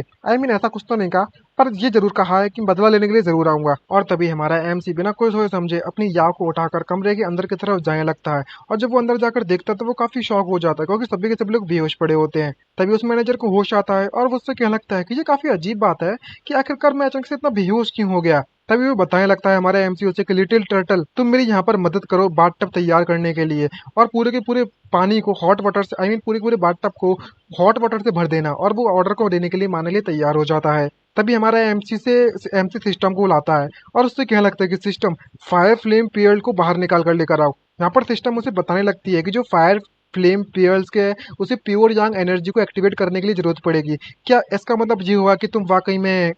ऐसा कुछ तो नहीं कहा, पर ये जरूर कहा है कि बदला लेने के लिए जरूर आऊंगा। और तभी हमारा एमसी बिना कोई सोचे समझे अपनी याओ को उठाकर कमरे के अंदर की तरफ जाने लगता है। और जब वो अंदर जाकर देखता है तो वो काफी शॉक हो जाता है, क्योंकि सभी के सभी लोग बेहोश पड़े होते हैं। तभी उस मैनेजर को होश आता है और वो उससे कहने लगता है कि ये काफी अजीब बात है कि आखिरकार मैं अचानक से इतना बेहोश क्यों हो गया। तभी वो बताने लगता है हमारे एमसीयू से कि लिटिल टर्टल तुम मेरी यहाँ पर मदद करो बाथ टब तैयार करने के लिए, और पूरे के पूरे पानी को हॉट वाटर से पूरे पूरे बाथ टब को हॉट वाटर से भर देना। और वो ऑर्डर को देने के लिए मानने के लिए तैयार हो जाता है। तभी हमारा एमसी सिस्टम को बुलाता है और उससे कहने लगता है कि सिस्टम फायर फ्लेम पेयर को बाहर निकाल कर लेकर आओ। यहाँ पर सिस्टम उसे बताने लगती है कि जो फायर फ्लेम पेयर्स के उसे प्योर यांग एनर्जी को एक्टिवेट करने के लिए जरूरत पड़ेगी। क्या इसका मतलब ये हुआ कि तुम वाकई में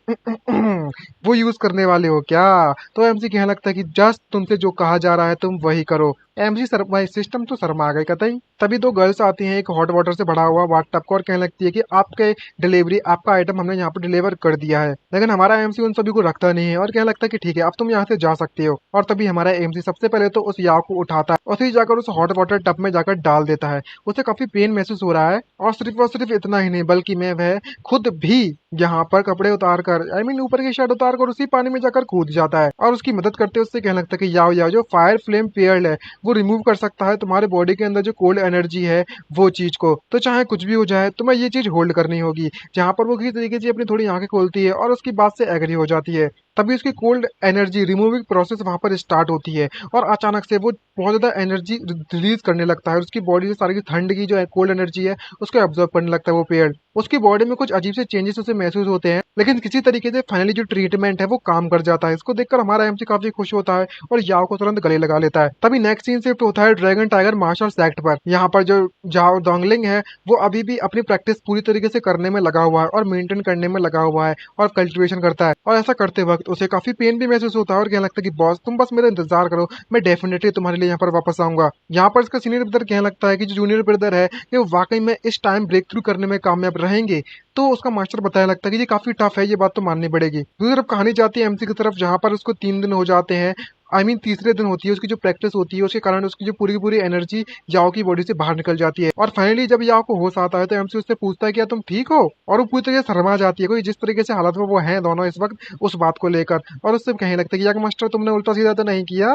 वो यूज करने वाले हो क्या? तो एमसी कहने लगता है कि जस्ट तुमसे जो कहा जा रहा है तुम वही करो। एमसी शर्मा सिस्टम तो शर्मा आ गए कतई। तभी 2 गर्ल्स आती हैं एक हॉट वाटर से भरा हुआ बाथ टब को और कहने लगती है कि आपके डिलीवरी आपका आइटम हमने यहाँ पर डिलीवर कर दिया है। लेकिन हमारा एमसी उन सभी को रखता नहीं है और कहने लगता है कि ठीक है अब तुम यहाँ से जा सकते हो। और तभी हमारा एमसी सबसे पहले तो उस याव को उठाता है और फिर जाकर उस हॉट वाटर टब में जाकर डाल देता है। उसे काफी पेन महसूस हो रहा है और सिर्फ इतना ही नहीं बल्कि मैं वह खुद भी यहाँ पर कपड़े उतार कर ऊपर की शर्ट उतार कर उसी पानी में जाकर कूद जाता है और उसकी मदद करते हुए उससे कहने लगता है कि याओ याओ जो फायर फ्लेम पेयर है वो रिमूव कर सकता है तुम्हारे बॉडी के अंदर जो कोल्ड एनर्जी है वो चीज को, तो चाहे कुछ भी हो जाए तुम्हें ये चीज होल्ड करनी होगी। जहां पर वो किसी तरीके से अपनी थोड़ी आंखें खोलती है और उसकी बात से एग्री हो जाती है। तभी उसकी कोल्ड एनर्जी रिमूविंग प्रोसेस वहां पर स्टार्ट होती है और अचानक से वो बहुत ज्यादा एनर्जी रिलीज करने लगता है। उसकी बॉडी से सारी की ठंड की जो कोल्ड एनर्जी है उसको एब्जॉर्ब करने लगता है वो पेड़। उसकी बॉडी में कुछ अजीब से चेंजेस उसे महसूस होते हैं, लेकिन किसी तरीके से फाइनली जो ट्रीटमेंट है वो काम कर जाता है। इसको देखकर हमारा एमसी काफी खुश होता है और याओ को तुरंत गले लगा लेता है। तभी नेक्स्ट सीन शिफ्ट होता है ड्रैगन टाइगर मार्शल एक्ट पर। यहाँ पर जो जाओ डोंगलिंग है वो अभी भी अपनी प्रैक्टिस पूरी तरीके से करने में लगा हुआ है और मेंटेन करने में लगा हुआ है और कल्टिवेशन करता है। और ऐसा करते वक्त उसे काफी पेन भी महसूस होता है और कहने लगता है कि बॉस तुम बस मेरा इंतजार करो, मैं डेफिनेटली तुम्हारे लिए यहाँ पर वापस आऊंगा। यहाँ पर इसका सीनियर ब्रदर कहने लगता है कि जो जूनियर ब्रदर है कि वो वाकई में इस टाइम ब्रेक थ्रू करने में कामयाब रहेंगे। तो उसका मास्टर बताने लगता है कि ये काफी टफ है, ये बात तो माननी पड़ेगी। दूसरी तरफ कहानी जाती है एमसी की तरफ जहां पर उसको 3 दिन हो जाते हैं। तीसरे दिन होती है उसकी जो प्रैक्टिस होती है उसके कारण उसकी जो पूरी की पूरी एनर्जी याओ की बॉडी से बाहर निकल जाती है। और फाइनली जब याओ को होश आता है तो एमसी उससे पूछता है क्या तुम ठीक हो? और वो पूरी तरह से शर्मा जाती है, कोई जिस तरीके से हालत में वो है दोनों इस वक्त उस बात को लेकर। और उससे कहने लगता है कि याक मास्टर तुमने उल्टा सीधा तो नहीं किया?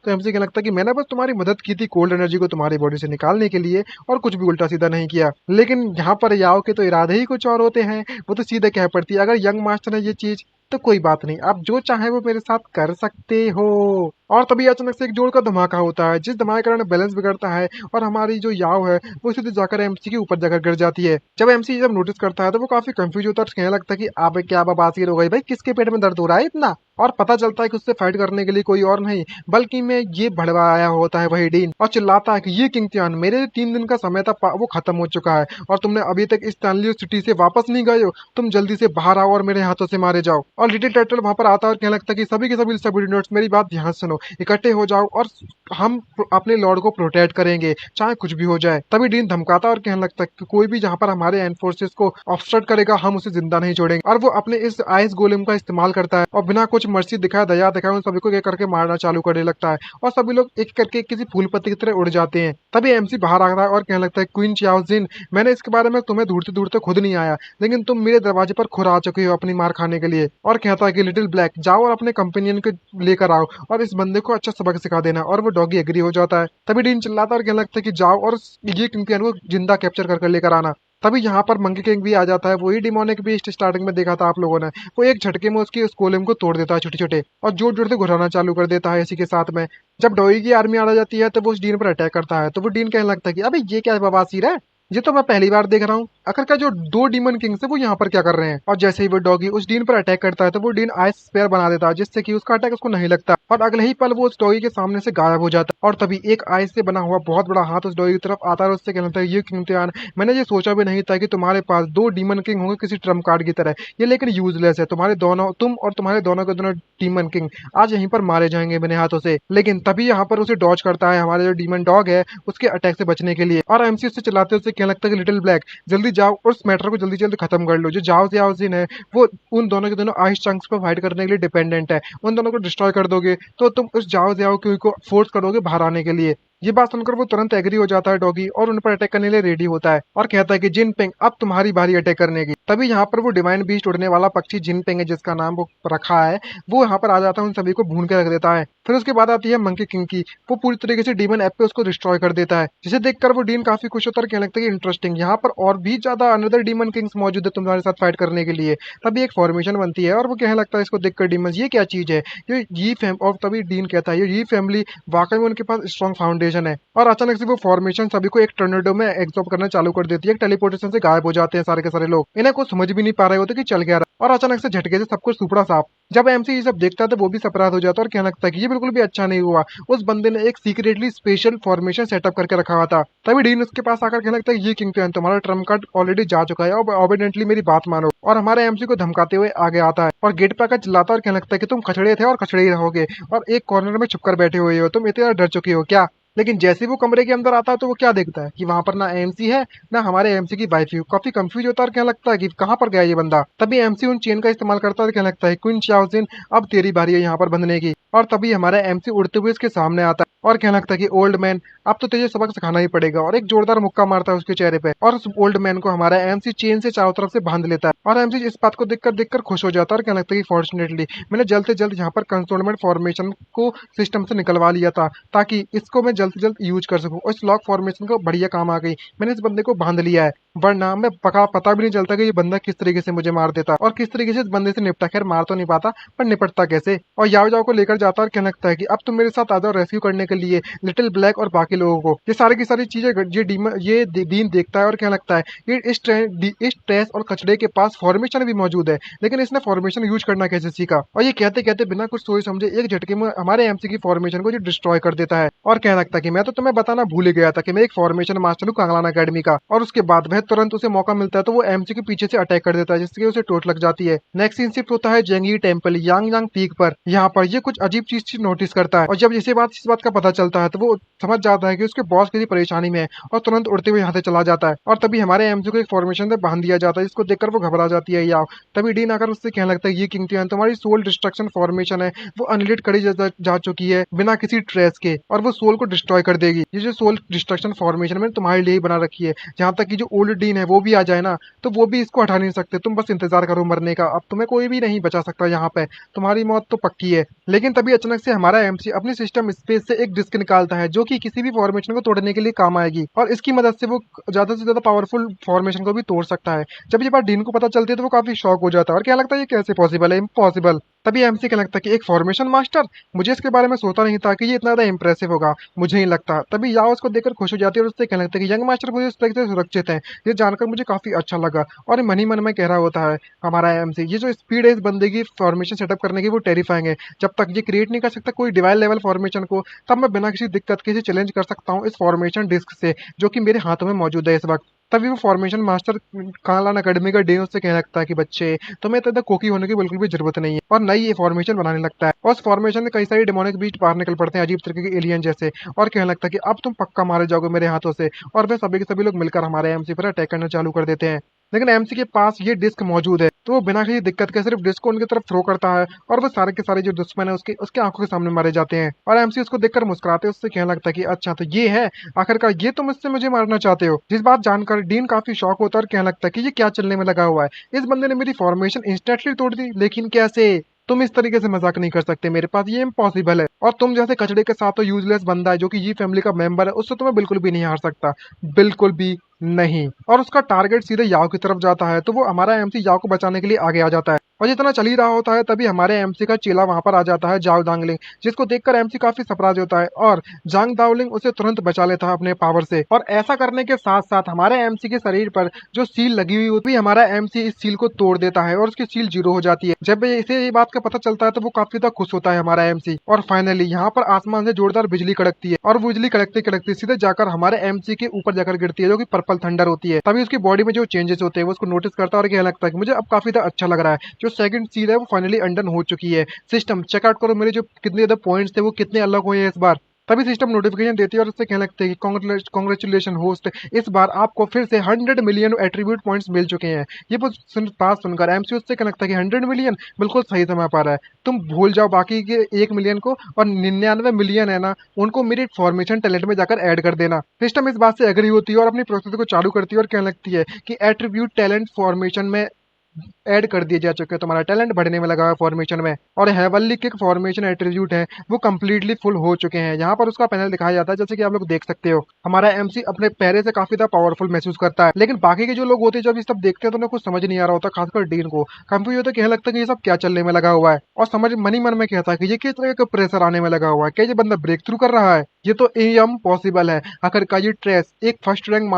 तो एमसी कहने लगता है कि मैंने बस तुम्हारी मदद की थी कोल्ड एनर्जी को तुम्हारी बॉडी से निकालने के लिए, और कुछ भी उल्टा सीधा नहीं किया। लेकिन यहाँ पर याओ के तो इरादे ही कुछ और होते हैं। वो तो सीधे कह पड़ती है अगर यंग मास्टर ने ये चीज तो कोई बात नहीं, आप जो चाहे वो मेरे साथ कर सकते हो। और तभी अचानक से एक जोर का धमाका होता है जिस धमाके के कारण बैलेंस बिगड़ता है और हमारी जो याव है वो सीधे जाकर एमसी के ऊपर जाकर गिर जाती है। जब एमसी जब नोटिस करता है तो वो काफी कंफ्यूज होता है और कहने लगता है कि अब क्या बवासीर हो गई भाई, किसके पेट में दर्द हो रहा है इतना? और पता चलता है कि उससे फाइट करने के लिए कोई और नहीं बल्कि मैं ये भड़वाया होता है वही डीन, और चिल्लाता है कि ये किंगतियान मेरे 3 दिन का समय था वो खत्म हो चुका है और तुमने अभी तक इस स्टैनली सिटी से वापस नहीं गए हो, तुम जल्दी से बाहर आओ और मेरे हाथों से मारे जाओ। और लिटिल टर्टल वहां पर आता है और कहने लगता है कि सभी के सभी सबॉर्डिनेट्स मेरी बात ध्यान से सुनो, इकट्ठे हो जाओ और हम अपने लॉर्ड को प्रोटेक्ट करेंगे चाहे कुछ भी हो जाए। तभी डीन धमकाता और कहने लगता है कि कोई भी जहां पर हमारे एंड फोर्सेस को ऑब्स्ट्रक्ट करेगा हम उसे जिंदा नहीं छोड़ेंगे। और वो अपने इस आइस गोलेम का इस्तेमाल करता है और बिना कुछ मर्सी दिखाए दया दिखाए उन सभी को एक करके मारना चालू करने लगता है और सभी लोग एक करके किसी फूल पत्ती की तरह उड़ जाते हैं। तभी एमसी बाहर आता है और कहने लगता है क्वीन चाओजिन मैंने इसके बारे में तुम्हें ढूंढते ढूंढते खुद नहीं आया, लेकिन तुम मेरे दरवाजे पर खुद आ चुके हो अपनी मार खाने के लिए। और कहता है कि लिटिल ब्लैक जाओ और अपने कंपेनियन को लेकर आओ और इस बंदे को अच्छा सबक सिखा देना। और वो डॉगी एग्री हो जाता है। तभी डीन चिल्लाता और कहने लगता है कि जाओ और ये किंगपियन को जिंदा कैप्चर कर लेकर आना। तभी यहाँ पर मंकी किंग भी आ जाता है, वही डिमोनिक बीस्ट स्टार्टिंग में देखा था आप लोगों ने। वो एक झटके में उसकी उस गोलेम को तोड़ देता है छोटे छोटे, और जोर जोर से घुराना चालू कर देता है इसी के साथ में। जब डोई की आर्मी आ जाती है तो वो उस डीन पर अटैक करता है, तो वो डीन कहने लगता है कि अबे ये क्या बवासीर है, ये तो मैं पहली बार देख रहा हूँ। आखिरकार जो दो डीमन किंग्स है वो यहाँ पर क्या कर रहे हैं। और जैसे ही वो डॉगी उस डीन पर अटैक करता है तो वो डीन आइस स्पेयर बना देता है, जिससे कि उसका अटैक उसको नहीं लगता, और अगले ही पल वो उस डॉगी के सामने से गायब हो जाता है। और तभी एक आइस से बना हुआ बहुत बड़ा हाथ उस डॉगी की तरफ आता है और उससे कहता है, ये किंग, मैंने ये सोचा भी नहीं था कि तुम्हारे पास दो डीमन किंग होंगे किसी ट्रम्प कार्ड की तरह। ये लेकिन यूजलेस है, तुम्हारे दोनों, तुम और तुम्हारे दोनों के दोनों डीमन किंग आज यहीं पर मारे जाएंगे मेरे हाथों से। लेकिन तभी यहाँ पर उसे डॉज करता है हमारे जो डीमन डॉग है उसके अटैक से बचने के लिए, और एमसी उससे चलाते उससे कहने लगता है कि लिटिल ब्लैक, जल्दी जाओ और उस मैटर को जल्दी जल्दी खत्म कर लो। जो जाओ जियाओजिन है वो उन दोनों के दोनों आइस चंक्स पर फाइट करने के लिए डिपेंडेंट है। उन दोनों को डिस्ट्रॉय कर दोगे तो तुम उस जाओ जियाओ क्यू को फोर्स करोगे बाहर आने के लिए। ये बात सुनकर वो तुरंत एग्री हो जाता है डॉगी, और उन पर अटैक करने के लिए रेडी होता है और कहता है कि जिनपिंग अब तुम्हारी बारी अटैक करने की। तभी यहाँ पर वो डिवाइन बीस्ट उड़ने वाला पक्षी जिनपिंग है जिसका नाम वो रखा है, वो यहाँ पर आ जाता है, उन सभी को भून के रख देता है। फिर उसके बाद आती है मंकी किंग की, वो पूरी तरीके से डीमन ऐप पे उसको डिस्ट्रॉय कर देता है, जिसे देखकर वो डीन काफी खुश होता है और कहने लगता है कि इंटरेस्टिंग, यहाँ पर और भी ज्यादा अनदर डीमन किंग्स मौजूद है तुम्हारे साथ फाइट करने के लिए। तभी एक फॉर्मेशन बनती है और वो कहने लगता है इसको देखकर डीमन, ये क्या चीज है, ये फैम, और तभी डीन कहता है ये फैमिली वाकई में उनके पास स्ट्रॉन्ग फाउंडेशन है। और अचानक से वो फॉर्मेशन सभी को एक टोर्नेडो में एब्जॉर्ब करना चालू कर देती है, टेलीपोर्टेशन से गायब हो जाते हैं सारे के सारे लोग, इन्हें कुछ समझ भी नहीं पा रहे होते कि चल क्या रहा है। और अचानक से झटके से सब कुछ सुपड़ा साफ। जब एमसी ये सब देखता है तो वो भी सरप्राइज हो जाता है और कहने लगता है कि ये बिल्कुल भी अच्छा नहीं हुआ, उस बंदे ने एक सीक्रेटली स्पेशल फॉर्मेशन सेटअप करके रखा हुआ था। तभी डीन उसके पास आकर कहने लगता है ये किंग तुम्हारा ट्रम्प कार्ड ऑलरेडी जा चुका है, और ऑबिडेंटली मेरी बात मानो, और हमारे एमसी को धमकाते हुए आगे आता है और गेट पे आकर चिल्लाता है और कहने लगता है कि तुम खचड़े थे और खचड़े ही रहोगे, और एक कॉर्नर में छुपकर बैठे हुए हो, तुम इतने डर चुके हो क्या। लेकिन जैसे ही वो कमरे के अंदर आता है तो वो क्या देखता है कि वहां पर ना एमसी है ना हमारे एमसी की वाइफ। काफी कंफ्यूज होता है और क्या लगता है कि कहाँ पर गया ये बंदा। तभी एमसी उन चेन का इस्तेमाल करता है और क्या लगता है क्वीन चाओजिन अब तेरी बारी है यहाँ पर बंधने की। और तभी हमारा एमसी उड़ते हुए इसके सामने आता है और कहने लगता है कि ओल्ड मैन अब तो तुझे सबक सिखाना ही पड़ेगा, और एक जोरदार मुक्का मारता है उसके चेहरे पे, और उस ओल्ड मैन को हमारा एमसी चेन से चारों तरफ से बांध लेता है। और एमसी इस बात को देखकर खुश हो जाता है और कहने लगता है कि फॉर्चुनेटली मैंने जल्द से जल्द यहाँ पर कंसोलमेंट फॉर्मेशन को सिस्टम से निकलवा लिया था, ताकि इसको मैं जल्द से जल्द यूज कर सकूं, और इस लॉक फॉर्मेशन को बढ़िया काम आ गई, मैंने इस बंदे को बांध लिया है, वरना मैं पता भी नहीं चलता कि ये बंदा किस तरीके से मुझे मार देता और किस तरीके से इस बंदे से निपटा। खैर मार तो नहीं पाता पर निपटता कैसे। और याओ जाओ को लेकर जाता है और कहने लगता है कि अब तुम मेरे साथ आ जाओ रेस्क्यू करने के लिए लिटिल ब्लैक और बाकी लोगों को। ये सारी की सारी चीजें डीन देखता है और कहने लगता है ये इस ट्रेस और कचड़े के पास फॉर्मेशन भी मौजूद है, लेकिन इसने फॉर्मेशन यूज करना कैसे सीखा। और ये कहते कहते बिना कुछ सोच समझे एक झटके में हमारे एमसी की फॉर्मेशन को डिस्ट्रॉय कर देता है, और कहने लगता है कि मैं तो तुम्हें बताना भूल ही गया था कि मैं एक फॉर्मेशन मास्टर हूँ कांगलान अकेडमी का। और उसके बाद वह तुरंत उसे मौका मिलता है तो वो एमसी के पीछे से अटैक कर देता है, जिससे उसे टोट लग जाती है। नेक्स्ट सीन शिफ्ट होता है जेंगी टेम्पल यांग यांग पीक पर। यहाँ पर ये कुछ अजीब चीज नोटिस करता है, और जब इस बात का पता चलता है तो वो समझ जाता है कि उसके बॉस किसी परेशानी में है, और तुरंत उड़ते हुए यहाँ से चला जाता है। और तभी हमारे एमसी को एक फॉर्मेशन से बांध दिया जाता है, जिसको देखकर वो घबरा जाती है याओ। तभी डीन आकर उससे कहने लगता है ये किंग तुम्हारी सोल डिस्ट्रक्शन फॉर्मेशन है वो अनलिट करी जा चुकी है बिना किसी ट्रेस के, और वो सोल को डिस्ट्रॉय कर देगी। ये जो सोल डिस्ट्रक्शन फॉर्मेशन मैंने तुम्हारे लिए ही बना रखी है, जहाँ तक कि जो ओल्ड डीन है वो भी आ जाए ना तो वो भी इसको हटा नहीं सकते, तुम बस इंतजार करो मरने का, अब तुम्हें कोई भी नहीं बचा सकता यहाँ पे, तुम्हारी मौत तो पक्की है। लेकिन तभी अचानक से हमारा एमसी अपनी सिस्टम स्पेस से एक डिस्क निकालता है जो कि किसी भी फॉर्मेशन को तोड़ने के लिए काम आएगी, और इसकी मदद से वो ज्यादा से ज्यादा पावरफुल फॉर्मेशन को भी तोड़ सकता है। जब ये बात डीन को पता चलती है तो वो काफी शॉक हो जाता है और क्या लगता है ये कैसे पॉसिबल है, इम्पॉसिबल। तभी एमसी क्या लगता है कि एक फॉर्मेशन मास्टर, मुझे इसके बारे में सोचा नहीं था कि ये इतना ज्यादा इंप्रेसिव होगा, मुझे नहीं लगता। तभी याओ उसको देखकर खुश हो जाती है और उससे कहने लगता है कि यंग मास्टर मुझे इस तरीके से सुरक्षित है, ये जानकर मुझे काफी अच्छा लगा। और मन ही मन में कह रहा होता है हमारा एमसी ये जो स्पीड है इस बंदे की फॉर्मेशन सेटअप करने की वो टेरिफाइंग है, जब तक ये क्रिएट नहीं कर सकता कोई डिवाइन लेवल फॉर्मेशन को, तब मैं बिना किसी दिक्कत के चैलेंज कर सकता हूँ इस फॉर्मेशन डिस्क से जो कि मेरे हाथों में मौजूद है इस वक्त। तभी वो फॉर्मेशन मास्टर कांगलान अकेडमी का डे उससे कहने लगता है कि बच्चे तुम्हें तो कोकी होने की बिल्कुल भी जरूरत नहीं है, और नई ये फॉर्मेशन बनाने लगता है। और उस फॉर्मेशन में कई सारी डिमोनिक बीस्ट बाहर निकल पड़ते हैं अजीब तरीके के एलियन जैसे, और कहने लगता है कि अब तुम पक्का मारे जाओगे मेरे हाथों से। और वे सभी के सभी लोग मिलकर हमारे एमसी पर अटैक करना चालू कर देते हैं, लेकिन एमसी के पास ये डिस्क मौजूद है तो वो बिना किसी दिक्कत के सिर्फ डिस्क को उनकी तरफ थ्रो करता है, और वो सारे के सारे जो दुश्मन है उसके आंखों के सामने मारे जाते हैं। और एमसी उसको देखकर मुस्कुराते उससे कहने लगता है कि अच्छा तो ये है आखिरकार, ये तुम इससे मुझे मारना चाहते हो। जिस बात जानकर डीन काफी शॉक होता है और कहने लगता है कि ये क्या चलने में लगा हुआ है, इस बंदे ने मेरी फॉर्मेशन इंस्टेंटली तोड़ दी, लेकिन कैसे। तुम इस तरीके से मजाक नहीं कर सकते मेरे पास, ये इम्पॉसिबल है। और तुम जैसे कचड़े के साथ तो यूजलेस बंदा है जो कि ये फैमिली का मेंबर है, उससे तुम्हें बिल्कुल भी नहीं हार सकता, बिल्कुल भी नहीं। और उसका टारगेट सीधे याओ की तरफ जाता है, तो वो हमारा एमसी याओ को बचाने के लिए आगे आ जाता है। और जितना चल ही रहा होता है तभी हमारे एमसी का चेला वहां पर आ जाता है, जाओ दांगलिंग, जिसको देखकर एमसी काफी सरप्राइज होता है और जांग दावलिंग उसे तुरंत बचा लेता है अपने पावर से। और ऐसा करने के साथ साथ हमारे एमसी के शरीर पर जो सील लगी हुई होती है, हमारा एमसी इस सील को तोड़ देता है और उसकी सील जीरो हो जाती है। जब इसे ये बात का पता चलता है तो वो काफी ज्यादा खुश होता है हमारा एमसी। और फाइनली यहाँ पर आसमान से जोरदार बिजली कड़कती है और वो बिजली कड़कते कड़कते सीधे जाकर हमारे एमसी के ऊपर जाकर गिरती है, जो कि पर्पल थंडर होती है। तभी उसकी बॉडी में जो चेंजेस होते हैं वो उसको नोटिस करता है और कहने लगता है कि मुझे अब काफी ज्यादा अच्छा लग रहा है, जो सेकंड सील है वो फाइनली अंडन हो चुकी है। सिस्टम चेकआउट करो मेरे जो कितने ज्यादा पॉइंट्स थे वो कितने अलग हुए हैं इस बार। तभी सिस्टम नोटिफिकेशन देती है और उससे कहने लगते हैं कि कॉन्ग्रेचुलेशन होस्ट, इस बार आपको फिर से 100 मिलियन एट्रीब्यूट पॉइंट्स मिल चुके हैं। ये बात सुनकर एमसी उससे कहने लगता है कि 100 मिलियन बिल्कुल सही समय पर है, तुम भूल जाओ बाकी के 1 मिलियन को, और 99 मिलियन है ना उनको मेरी फॉर्मेशन टैलेंट में जाकर ऐड कर देना। सिस्टम इस बात से एग्री होती है और अपनी प्रोसेस को चालू करती है और कहने लगती है कि एट्रीब्यूट टैलेंट फॉर्मेशन में ऐड कर दिए जा चुके हैं, तुम्हारा टैलेंट बढ़ने में लगा है फॉर्मेशन में। और हेवनली किक फॉर्मेशन एट्रीब्यूट है वो कंप्लीटली फुल हो चुके हैं। यहाँ पर उसका पैनल दिखाया जाता है, जैसे कि आप लोग देख सकते हो हमारा एमसी अपने पैरे से काफी ज्यादा पावरफुल महसूस करता है। लेकिन बाकी के जो लोग होते हैं जब ये सब देखते हैं तो उन्हें कुछ समझ नहीं आ रहा होता, खासकर डीन को कंफ्यूज होता है, कहने लगता है कि ये सब क्या चलने में लगा हुआ है। और समझ मन ही मन में कहता है कि ये किस तरह का प्रेशर आने में लगा हुआ है, क्या ये बंदा ब्रेक थ्रू कर रहा है, ये तो इम्पॉसिबल है। आखिर का ये ट्रेस एक first rank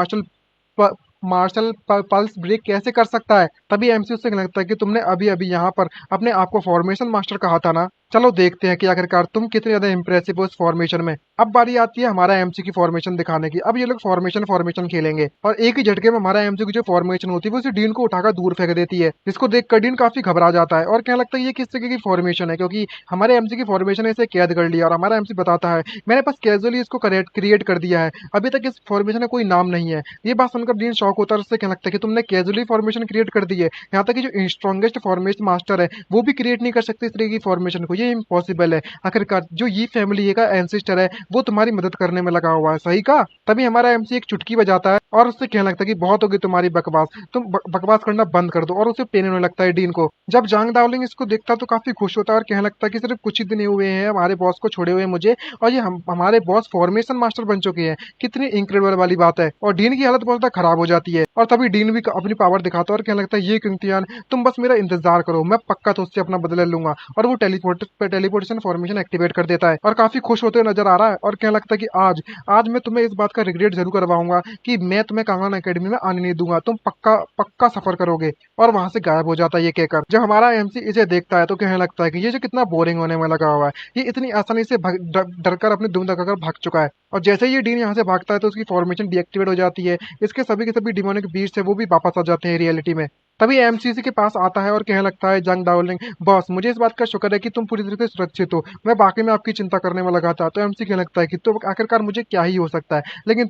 martial pulse break कैसे कर सकता है। तभी एमसी उससे लगता है कि तुमने अभी अभी यहाँ पर अपने आप को फॉर्मेशन मास्टर कहा था ना, चलो देखते हैं कि आखिरकार तुम कितने ज्यादा इंप्रेसिव हो इस फॉर्मेशन में। अब बारी आती है हमारा एमसी की फॉर्मेशन दिखाने की। अब ये लोग फॉर्मेशन फॉर्मेशन खेलेंगे और एक ही झटके में हमारा एमसी की जो फॉर्मेशन होती है वो उसी डीन को उठाकर दूर फेंक देती है, जिसको देखकर डीन काफी घबरा जाता है और कहने लगता है ये किस तरीके की फॉर्मेशन है, क्योंकि हमारे एमसी की फॉर्मेशन इसे कैद कर लिया। और हमारा एमसी बताता है मैंने बस कैजुअली इसको क्रिएट कर दिया है, अभी तक इस फॉर्मेशन का कोई नाम नहीं है। ये बात सुनकर डीन शॉक होता है, उससे कहने लगता है कि तुमने कैजुअली फॉर्मेशन क्रिएट कर दी है, यहाँ तक कि जो स्ट्रॉन्गेस्ट फॉर्मेशन मास्टर है वो भी क्रिएट नहीं कर सकते इस तरह की फॉर्मेशन को, ये इम्पॉसिबल है। आखिरकार जो ये फैमिली का एंसेस्टर है वो तुम्हारी मदद करने में लगा हुआ है, सही कहा। तभी हमारा एमसी एक चुटकी बजाता है और उससे कहने लगता है कि बहुत होगी तुम्हारी बकवास, तुम बकवास करना बंद कर दो। और उसे पेन होने लगता है डीन को। जब जांग दावलिंग इसको देखता है तो काफी खुश होता है और कहने लगता है कि सिर्फ कुछ ही दिन हुए हैं हमारे बॉस को छोड़े हुए मुझे, और ये हमारे बॉस फॉर्मेशन मास्टर बन चुके हैं, कितनी इंक्रेडिबल वाली बात है। और डीन की हालत बहुत ज्यादा खराब हो जाती है और तभी डीन भी अपनी पावर दिखाता है और कहने लगता है ये क्रिंतियान तुम बस मेरा इंतजार करो, मैं पक्का तो उससे अपना बदला लूंगा। और वो टेलीपोर्टेशन फॉर्मेशन एक्टिवेट कर देता है और काफी खुश होते हुए नजर आ रहा है और कहने लगता है कि आज आज मैं तुम्हें इस बात का रिग्रेट जरूर करवाऊंगा कि मैं तुम्हें कांगन एकेडमी में आने नहीं दूंगा, तुम पक्का पक्का सफर करोगे। और वहां से गायब हो जाता है ये कहकर। जब हमारा एमसी इसे देखता है तो कहने लगता है कि ये जो कितना बोरिंग होने में लगा हुआ है, ये इतनी आसानी से डर कर अपनी दुम दगाकर भाग चुका है। और जैसे ही ये डीन यहाँ से भागता है तो उसकी फॉर्मेशन डीएक्टिवेट हो जाती है, इसके सभी के सभी डिमोनिक बीस्ट है वो भी वापस आ जाते हैं रियलिटी में। तभी एमसीसी के पास आता है और कहने लगता है जंग डाउलिंग, बॉस मुझे इस बात का शुक्र है कि तुम पूरी तरह से सुरक्षित हो, मैं बाकी में आपकी चिंता करने में लगा था। तो एमसी कहने लगता है कि तो आखिरकार मुझे क्या ही हो सकता है, लेकिन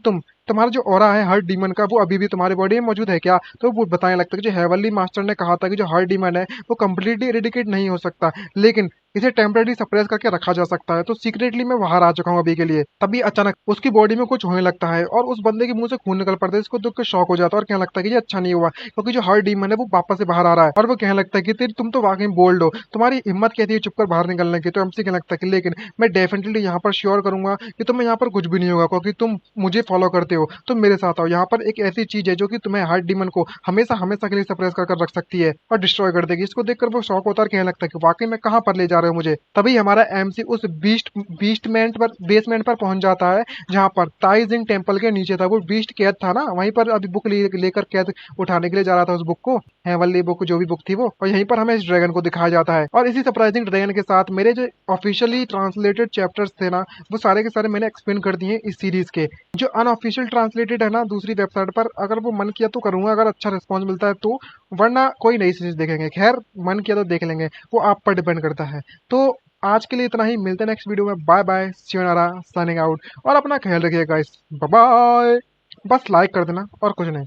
तुम्हारा जो ऑरा है हर डीमन का वो अभी भी तुम्हारी बॉडी में मौजूद है क्या। तो वो बताने लगता है कि जो हेवनली मास्टर ने कहा था कि जो हर डीमन है वो कम्प्लीटली इरेडिकेट नहीं हो सकता, लेकिन इसे टेम्परेरी सप्रेस करके रखा जा सकता है। तो सीक्रेटली मैं बाहर आ चुका हूँ अभी के लिए। तभी अचानक उसकी बॉडी में कुछ होने लगता है और उस बंदे के मुंह से खून निकल पड़ता है, इसको देख के शॉक हो जाता है और कहने लगता है कि ये अच्छा नहीं हुआ, क्योंकि जो हर डीमन है वो वापस से बाहर आ रहा है। और वो कहने लगता है कि तेरी तुम तो वाकई बोल्ड हो, तुम्हारी हिम्मत कहती है चुपकर बाहर निकलने की। तो एमसी कहने लगता है कि लेकिन मैं डेफिनेटली यहाँ पर श्योर करूंगा कि तुम्हें यहाँ पर कुछ भी नहीं होगा, क्योंकि तुम मुझे फॉलो करते हो, तुम मेरे साथ आओ। यहाँ पर एक ऐसी चीज है जो कि तुम्हें हर डीमन को हमेशा हमेशा के लिए सप्रेस कर रख सकती है और डिस्ट्रॉय कर देगी। इसको देखकर वो शॉक होता है और कहने लगता है कि वाकई में कहाँ पर ले जा रहे हो मुझे। तभी हमारा एमसी उस बीस्टमेंट पर बेसमेंट पर पहुंच जाता है जहां पर ताइजिंग टेम्पल के नीचे था वो बीस्ट कैद था ना, वहीं पर अभी बुक लेकर कैद उठाने के लिए जा रहा था उस बुक को, हेवनली बुक जो भी बुक थी वो। और यहीं पर हमें इस ड्रैगन को दिखाया जाता है। और इसी सरप्राइजिंग ड्रैगन के साथ मेरे जो ऑफिशियली ट्रांसलेटेड चैप्टर्स थे ना वो सारे के सारे मैंने एक्सप्लेन कर दिए इस सीरीज के। जो अनऑफिशियल ट्रांसलेटेड है ना दूसरी वेबसाइट पर, अगर वो मन किया तो करूंगा, अगर अच्छा रिस्पॉन्स मिलता है तो, वरना कोई नई सीरीज देखेंगे। खैर मन किया तो देख लेंगे, वो आप पर डिपेंड करता है। तो आज के लिए इतना ही, मिलते हैं नेक्स्ट वीडियो में। Bye bye, sayonara signing out. और अपना ख्याल रखिएगा गाइस, बाय बाय। बस लाइक कर देना और कुछ नहीं।